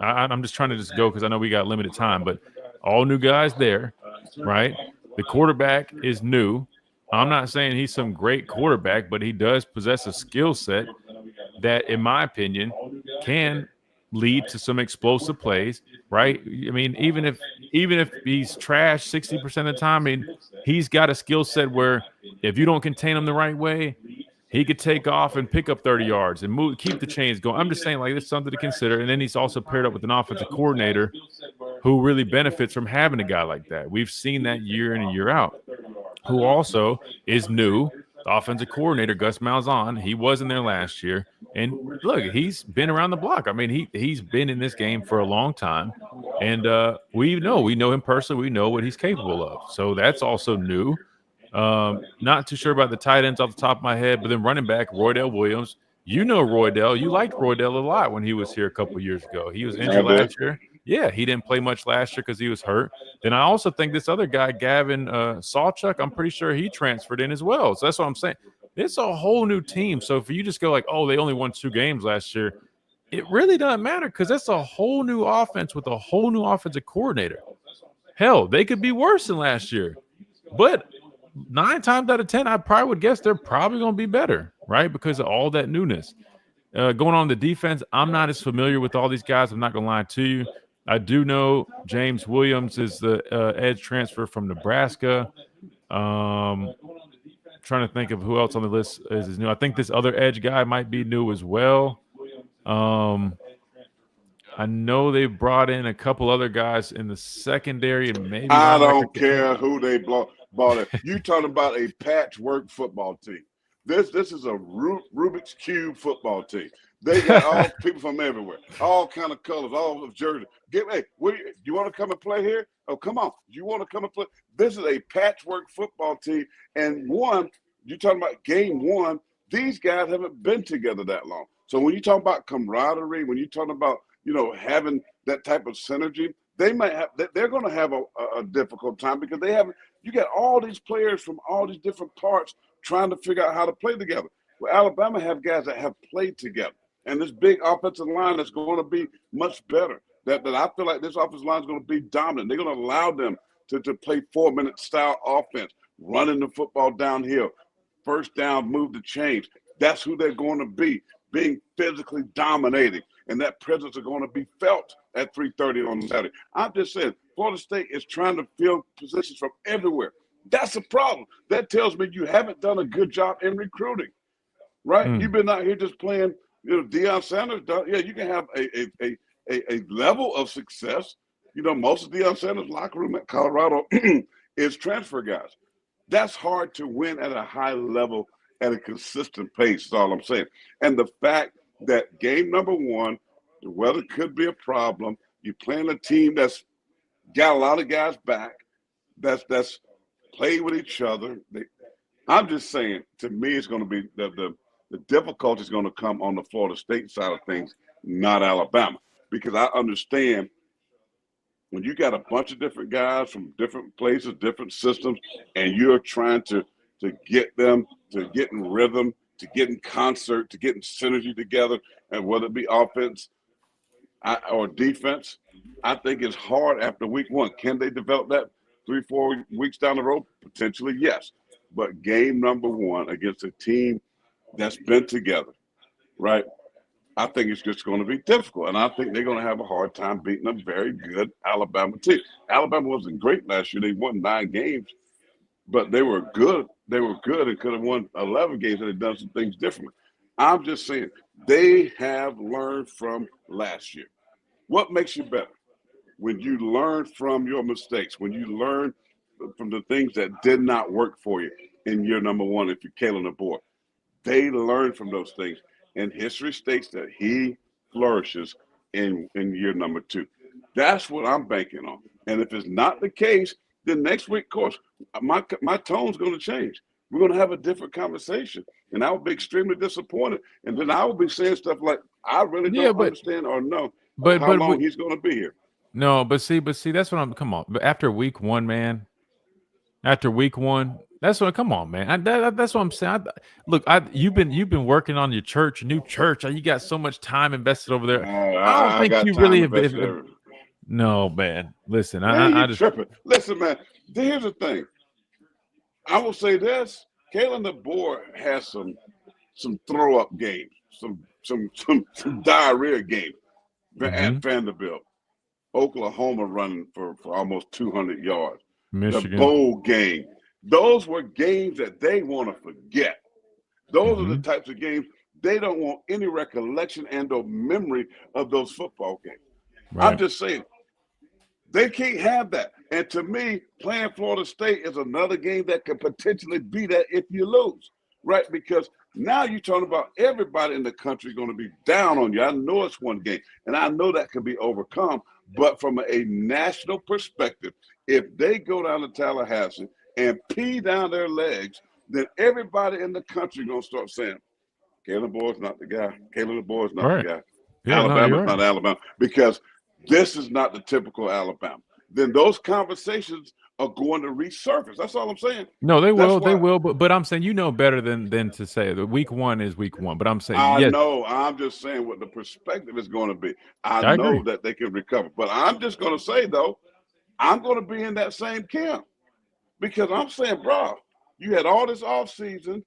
I'm just trying to just go because I know we got limited time, but all new guys there, right? The quarterback is new. I'm not saying he's some great quarterback, but he does possess a skill set that, in my opinion, can lead to some explosive plays, right? I mean, even if he's trash 60% of the time, I mean, he's got a skill set where if you don't contain him the right way, he could take off and pick up 30 yards and keep the chains going. I'm just saying, like, there's something to consider. And then he's also paired up with an offensive coordinator who really benefits from having a guy like that. We've seen that year in and year out. Who also is new. The offensive coordinator, Gus Malzahn, he wasn't there last year. And look, he's been around the block. I mean, he's been in this game for a long time. And we know him personally. We know what he's capable of. So that's also new. Not too sure about the tight ends off the top of my head, but then running back, Roydell Williams. You know Roydell. You liked Roydell a lot when he was here a couple years ago. He was injured last year. Yeah, he didn't play much last year because he was hurt. Then I also think this other guy, Gavin Sawchuk, I'm pretty sure he transferred in as well. So that's what I'm saying. It's a whole new team. So if you just go like, oh, they only won 2 games last year, it really doesn't matter because that's a whole new offense with a whole new offensive coordinator. Hell, they could be worse than last year. But 9 times out of 10, I probably would guess they're probably going to be better, right? Because of all that newness. Going on the defense, I'm not as familiar with all these guys. I'm not going to lie to you. I do know James Williams is the edge transfer from Nebraska. Trying to think of who else on the list is new. I think this other edge guy might be new as well. I know they brought in a couple other guys in the secondary and maybe. I don't care who they bought it. You talking about a patchwork football team. This is a Rubik's Cube football team. They got all people from everywhere, all kind of colors, all of jerseys. Hey, you want to come and play here? Oh, come on. You want to come and play? This is a patchwork football team. And you're talking about game 1, these guys haven't been together that long. So when you talk about camaraderie, when you're talking about, having that type of synergy, they're going to have a difficult time because you got all these players from all these different parts trying to figure out how to play together. Well, Alabama have guys that have played together. And this big offensive line that's going to be much better. That I feel like this offensive line is going to be dominant. They're going to allow them to play 4-minute style offense, running the football downhill, first down, move the chains. That's who they're going to be, being physically dominating. And that presence is going to be felt at 3:30 on Saturday. I'm just saying, Florida State is trying to fill positions from everywhere. That's a problem. That tells me you haven't done a good job in recruiting, right? You've been out here just playing – Deion Sanders does. Yeah, you can have a level of success. Most of Deion Sanders' locker room at Colorado is transfer guys. That's hard to win at a high level at a consistent pace is all I'm saying. And the fact that game number 1, the weather could be a problem. You're playing a team that's got a lot of guys back, that's played with each other. I'm just saying, to me, it's going to be the difficulty is going to come on the Florida State side of things, not Alabama, because I understand when you got a bunch of different guys from different places, different systems, and you're trying to get them to get in rhythm, to get in concert, to get in synergy together, and whether it be offense or defense, I think it's hard after week 1. Can they develop that 3-4 weeks down the road? Potentially, yes. But game number 1 against a team that's been together, right? I think it's just going to be difficult, and I think they're going to have a hard time beating a very good Alabama team. Alabama wasn't great last year. They won 9 games, but they were good. They were good and could have won 11 games and they've done some things differently. I'm just saying they have learned from last year. What makes you better? When you learn from your mistakes, when you learn from the things that did not work for you in year number 1 if you're Kalen DeBoer. They learn from those things. And history states that he flourishes in year number 2. That's what I'm banking on. And if it's not the case, then next week, of course, my tone's going to change. We're going to have a different conversation, and I will be extremely disappointed. And then I will be saying stuff like, I really don't understand or know how long he's going to be here. No, but see, that's what I'm. Come on, but after week one, man. After week one, that's what. Come on, man. That's what I'm saying. You've been working on your church, new church. You got so much time invested over there. I don't think you really have. No, man. Listen, man, I just tripping. Listen, man. Here's the thing. I will say this: Kalen DeBoer has some throw up games, some diarrhea games at Vanderbilt, Oklahoma running for almost 200 yards. Michigan. The bowl game. Those were games that they want to forget. Those are the types of games they don't want any recollection and or memory of those football games. Right. I'm just saying, they can't have that. And to me, playing Florida State is another game that could potentially be that if you lose, right? Because now you're talking about everybody in the country going to be down on you. I know it's one game, and I know that can be overcome. But from a national perspective, if they go down to Tallahassee and pee down their legs, then everybody in the country going to start saying, Kalen DeBoer's not the guy. Kalen DeBoer's not the guy. Yeah, Alabama's not Alabama. Because this is not the typical Alabama. Then those conversations are going to resurface. That's all I'm saying. No, they will. They will. But I'm saying better than to say that week one is week one. But I'm saying I know. I'm just saying what the perspective is going to be. I know agree that they can recover. But I'm just going to say, though, I'm going to be in that same camp. Because I'm saying, bro, you had all this offseason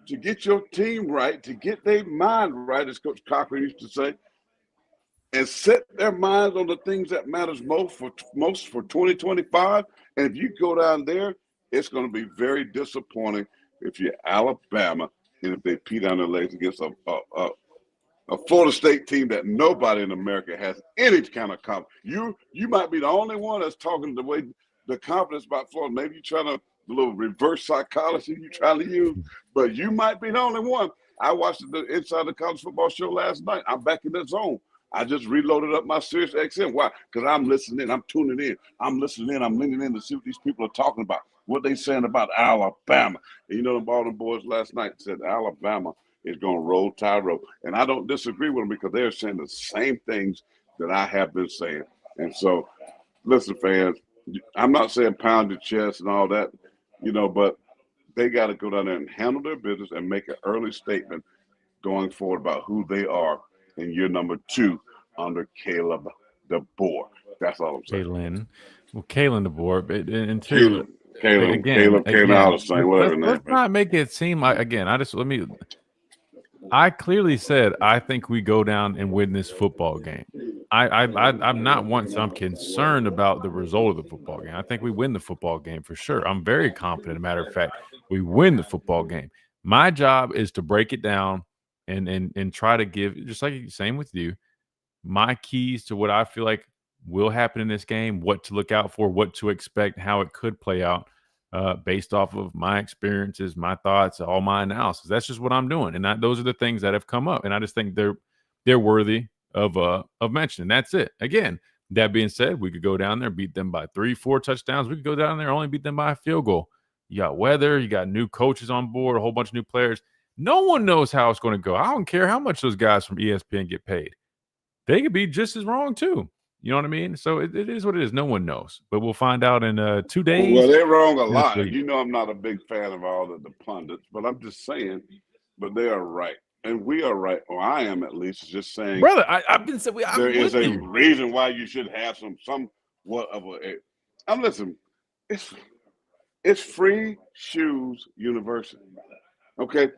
to get your team right, to get their mind right, as Coach Cochran used to say, and set their minds on the things that matters most for 2025. And if you go down there, it's going to be very disappointing if you're Alabama and if they pee down their legs against a Florida State team that nobody in America has any kind of confidence. You might be the only one that's talking the confidence about Florida. Maybe you're trying to a little reverse psychology you're trying to use, but you might be the only one. I watched the Inside the College Football Show last night. I'm back in the zone. I just reloaded up my Sirius XM. Why? Because I'm listening. I'm tuning in. I'm listening in. I'm leaning in to see what these people are talking about, what they saying about Alabama. And the Baltimore boys last night said Alabama is going to roll Tyro. And I don't disagree with them because they're saying the same things that I have been saying. And so, listen, fans, I'm not saying pound your chest and all that, but they got to go down there and handle their business and make an early statement going forward about who they are in year number 2 under Caleb DeBoer. That's all I'm saying. Kalen DeBoer, and Caleb, let's not make it seem like I clearly said I think we go down and win this football game. I'm not once I'm concerned about the result of the football game. I think we win the football game for sure. I'm very confident. Matter of fact, we win the football game. My job is to break it down and try to give, just like same with you, my keys to what I feel like will happen in this game, what to look out for, what to expect, how it could play out based off of my experiences, my thoughts, all my analysis. That's just what I'm doing. And those are the things that have come up. And I just think they're worthy of mentioning. That's it. Again, that being said, we could go down there, beat them by 3-4 touchdowns. We could go down there, only beat them by a field goal. You got weather, you got new coaches on board, a whole bunch of new players. No one knows how it's going to go. I don't care how much those guys from ESPN get paid. They could be just as wrong too. You know what I mean? So it is what it is. No one knows. But we'll find out in 2 days. Well, they're wrong a lot. I'm not a big fan of all of the pundits, but I'm just saying, but they are right. And we are right, or I am at least, just saying. Brother, I've been saying there is a reason why you should have somewhat of a listen, it's Free Shoes University. Okay.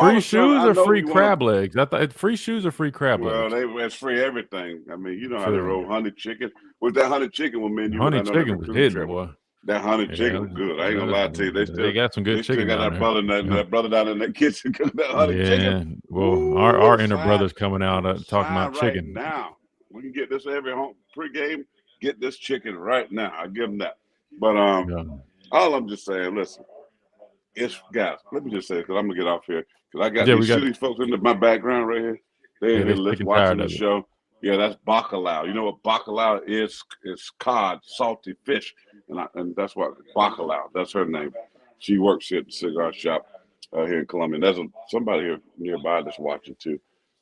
Free shoes or free crab legs? I thought free shoes or free crab legs. Well, it's free everything. I mean, you know how they roll honey chicken. With that honey chicken, honey chicken was hidden, boy. That honey chicken was good. I ain't gonna lie to you. They got some good chicken. Got that brother down in that kitchen cooking that honey chicken. Well, our inner brother's coming out talking about chicken. Right now, we can get this every home pregame. Get this chicken right now. I give them that. But all I'm just saying, listen. Guys, let me just say, because I'm going to get off here, because I got these folks in my background right here. They're watching the show. Yeah, that's bacalao. You know what bacalao is? It's cod, salty fish, and that's what bacalao. That's her name. She works at the cigar shop here in Columbia. There's somebody here nearby that's watching too.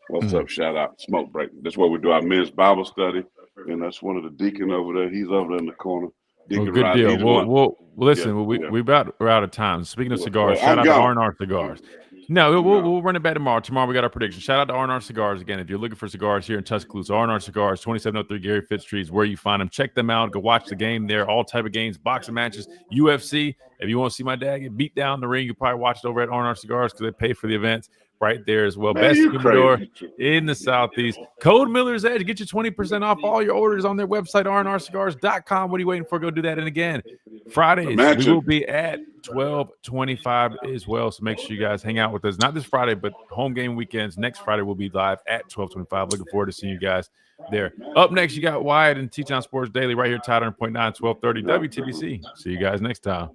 What's up? Shout out, Smoke Break. That's where we do our men's Bible study, and that's one of the deacon over there. He's over there in the corner. Well, Deacon good Riley. deal. He's one. Well, listen, Yeah. we're out of time. Speaking of cigars, Well, shout I'm out to gone. R&R Cigars. No, we'll run it back tomorrow. Tomorrow we got our prediction. Shout out to R&R Cigars again. If you're looking for cigars here in Tuscaloosa, R&R Cigars, 2703 Gary Fitz Street is where you find them. Check them out. Go watch the game there. All type of games, boxing matches, UFC. If you want to see my dad get beat down in the ring, you probably watch it over at R&R Cigars because they pay for the events right there as well. Man, Best you humidor crazy. in the Southeast. Code Miller's Edge. Get you 20% off all your orders on their website, rnrcigars.com. What are you waiting for? Go do that. And again, Fridays, we will be at 12:25 as well. So make sure you guys hang out with us. Not this Friday, but home game weekends. Next Friday, we'll be live at 12:25. Looking forward to seeing you guys there. Up next, you got Wyatt and T-Town Sports Daily right here, Tide 100.9, 1230 WTBC. See you guys next time.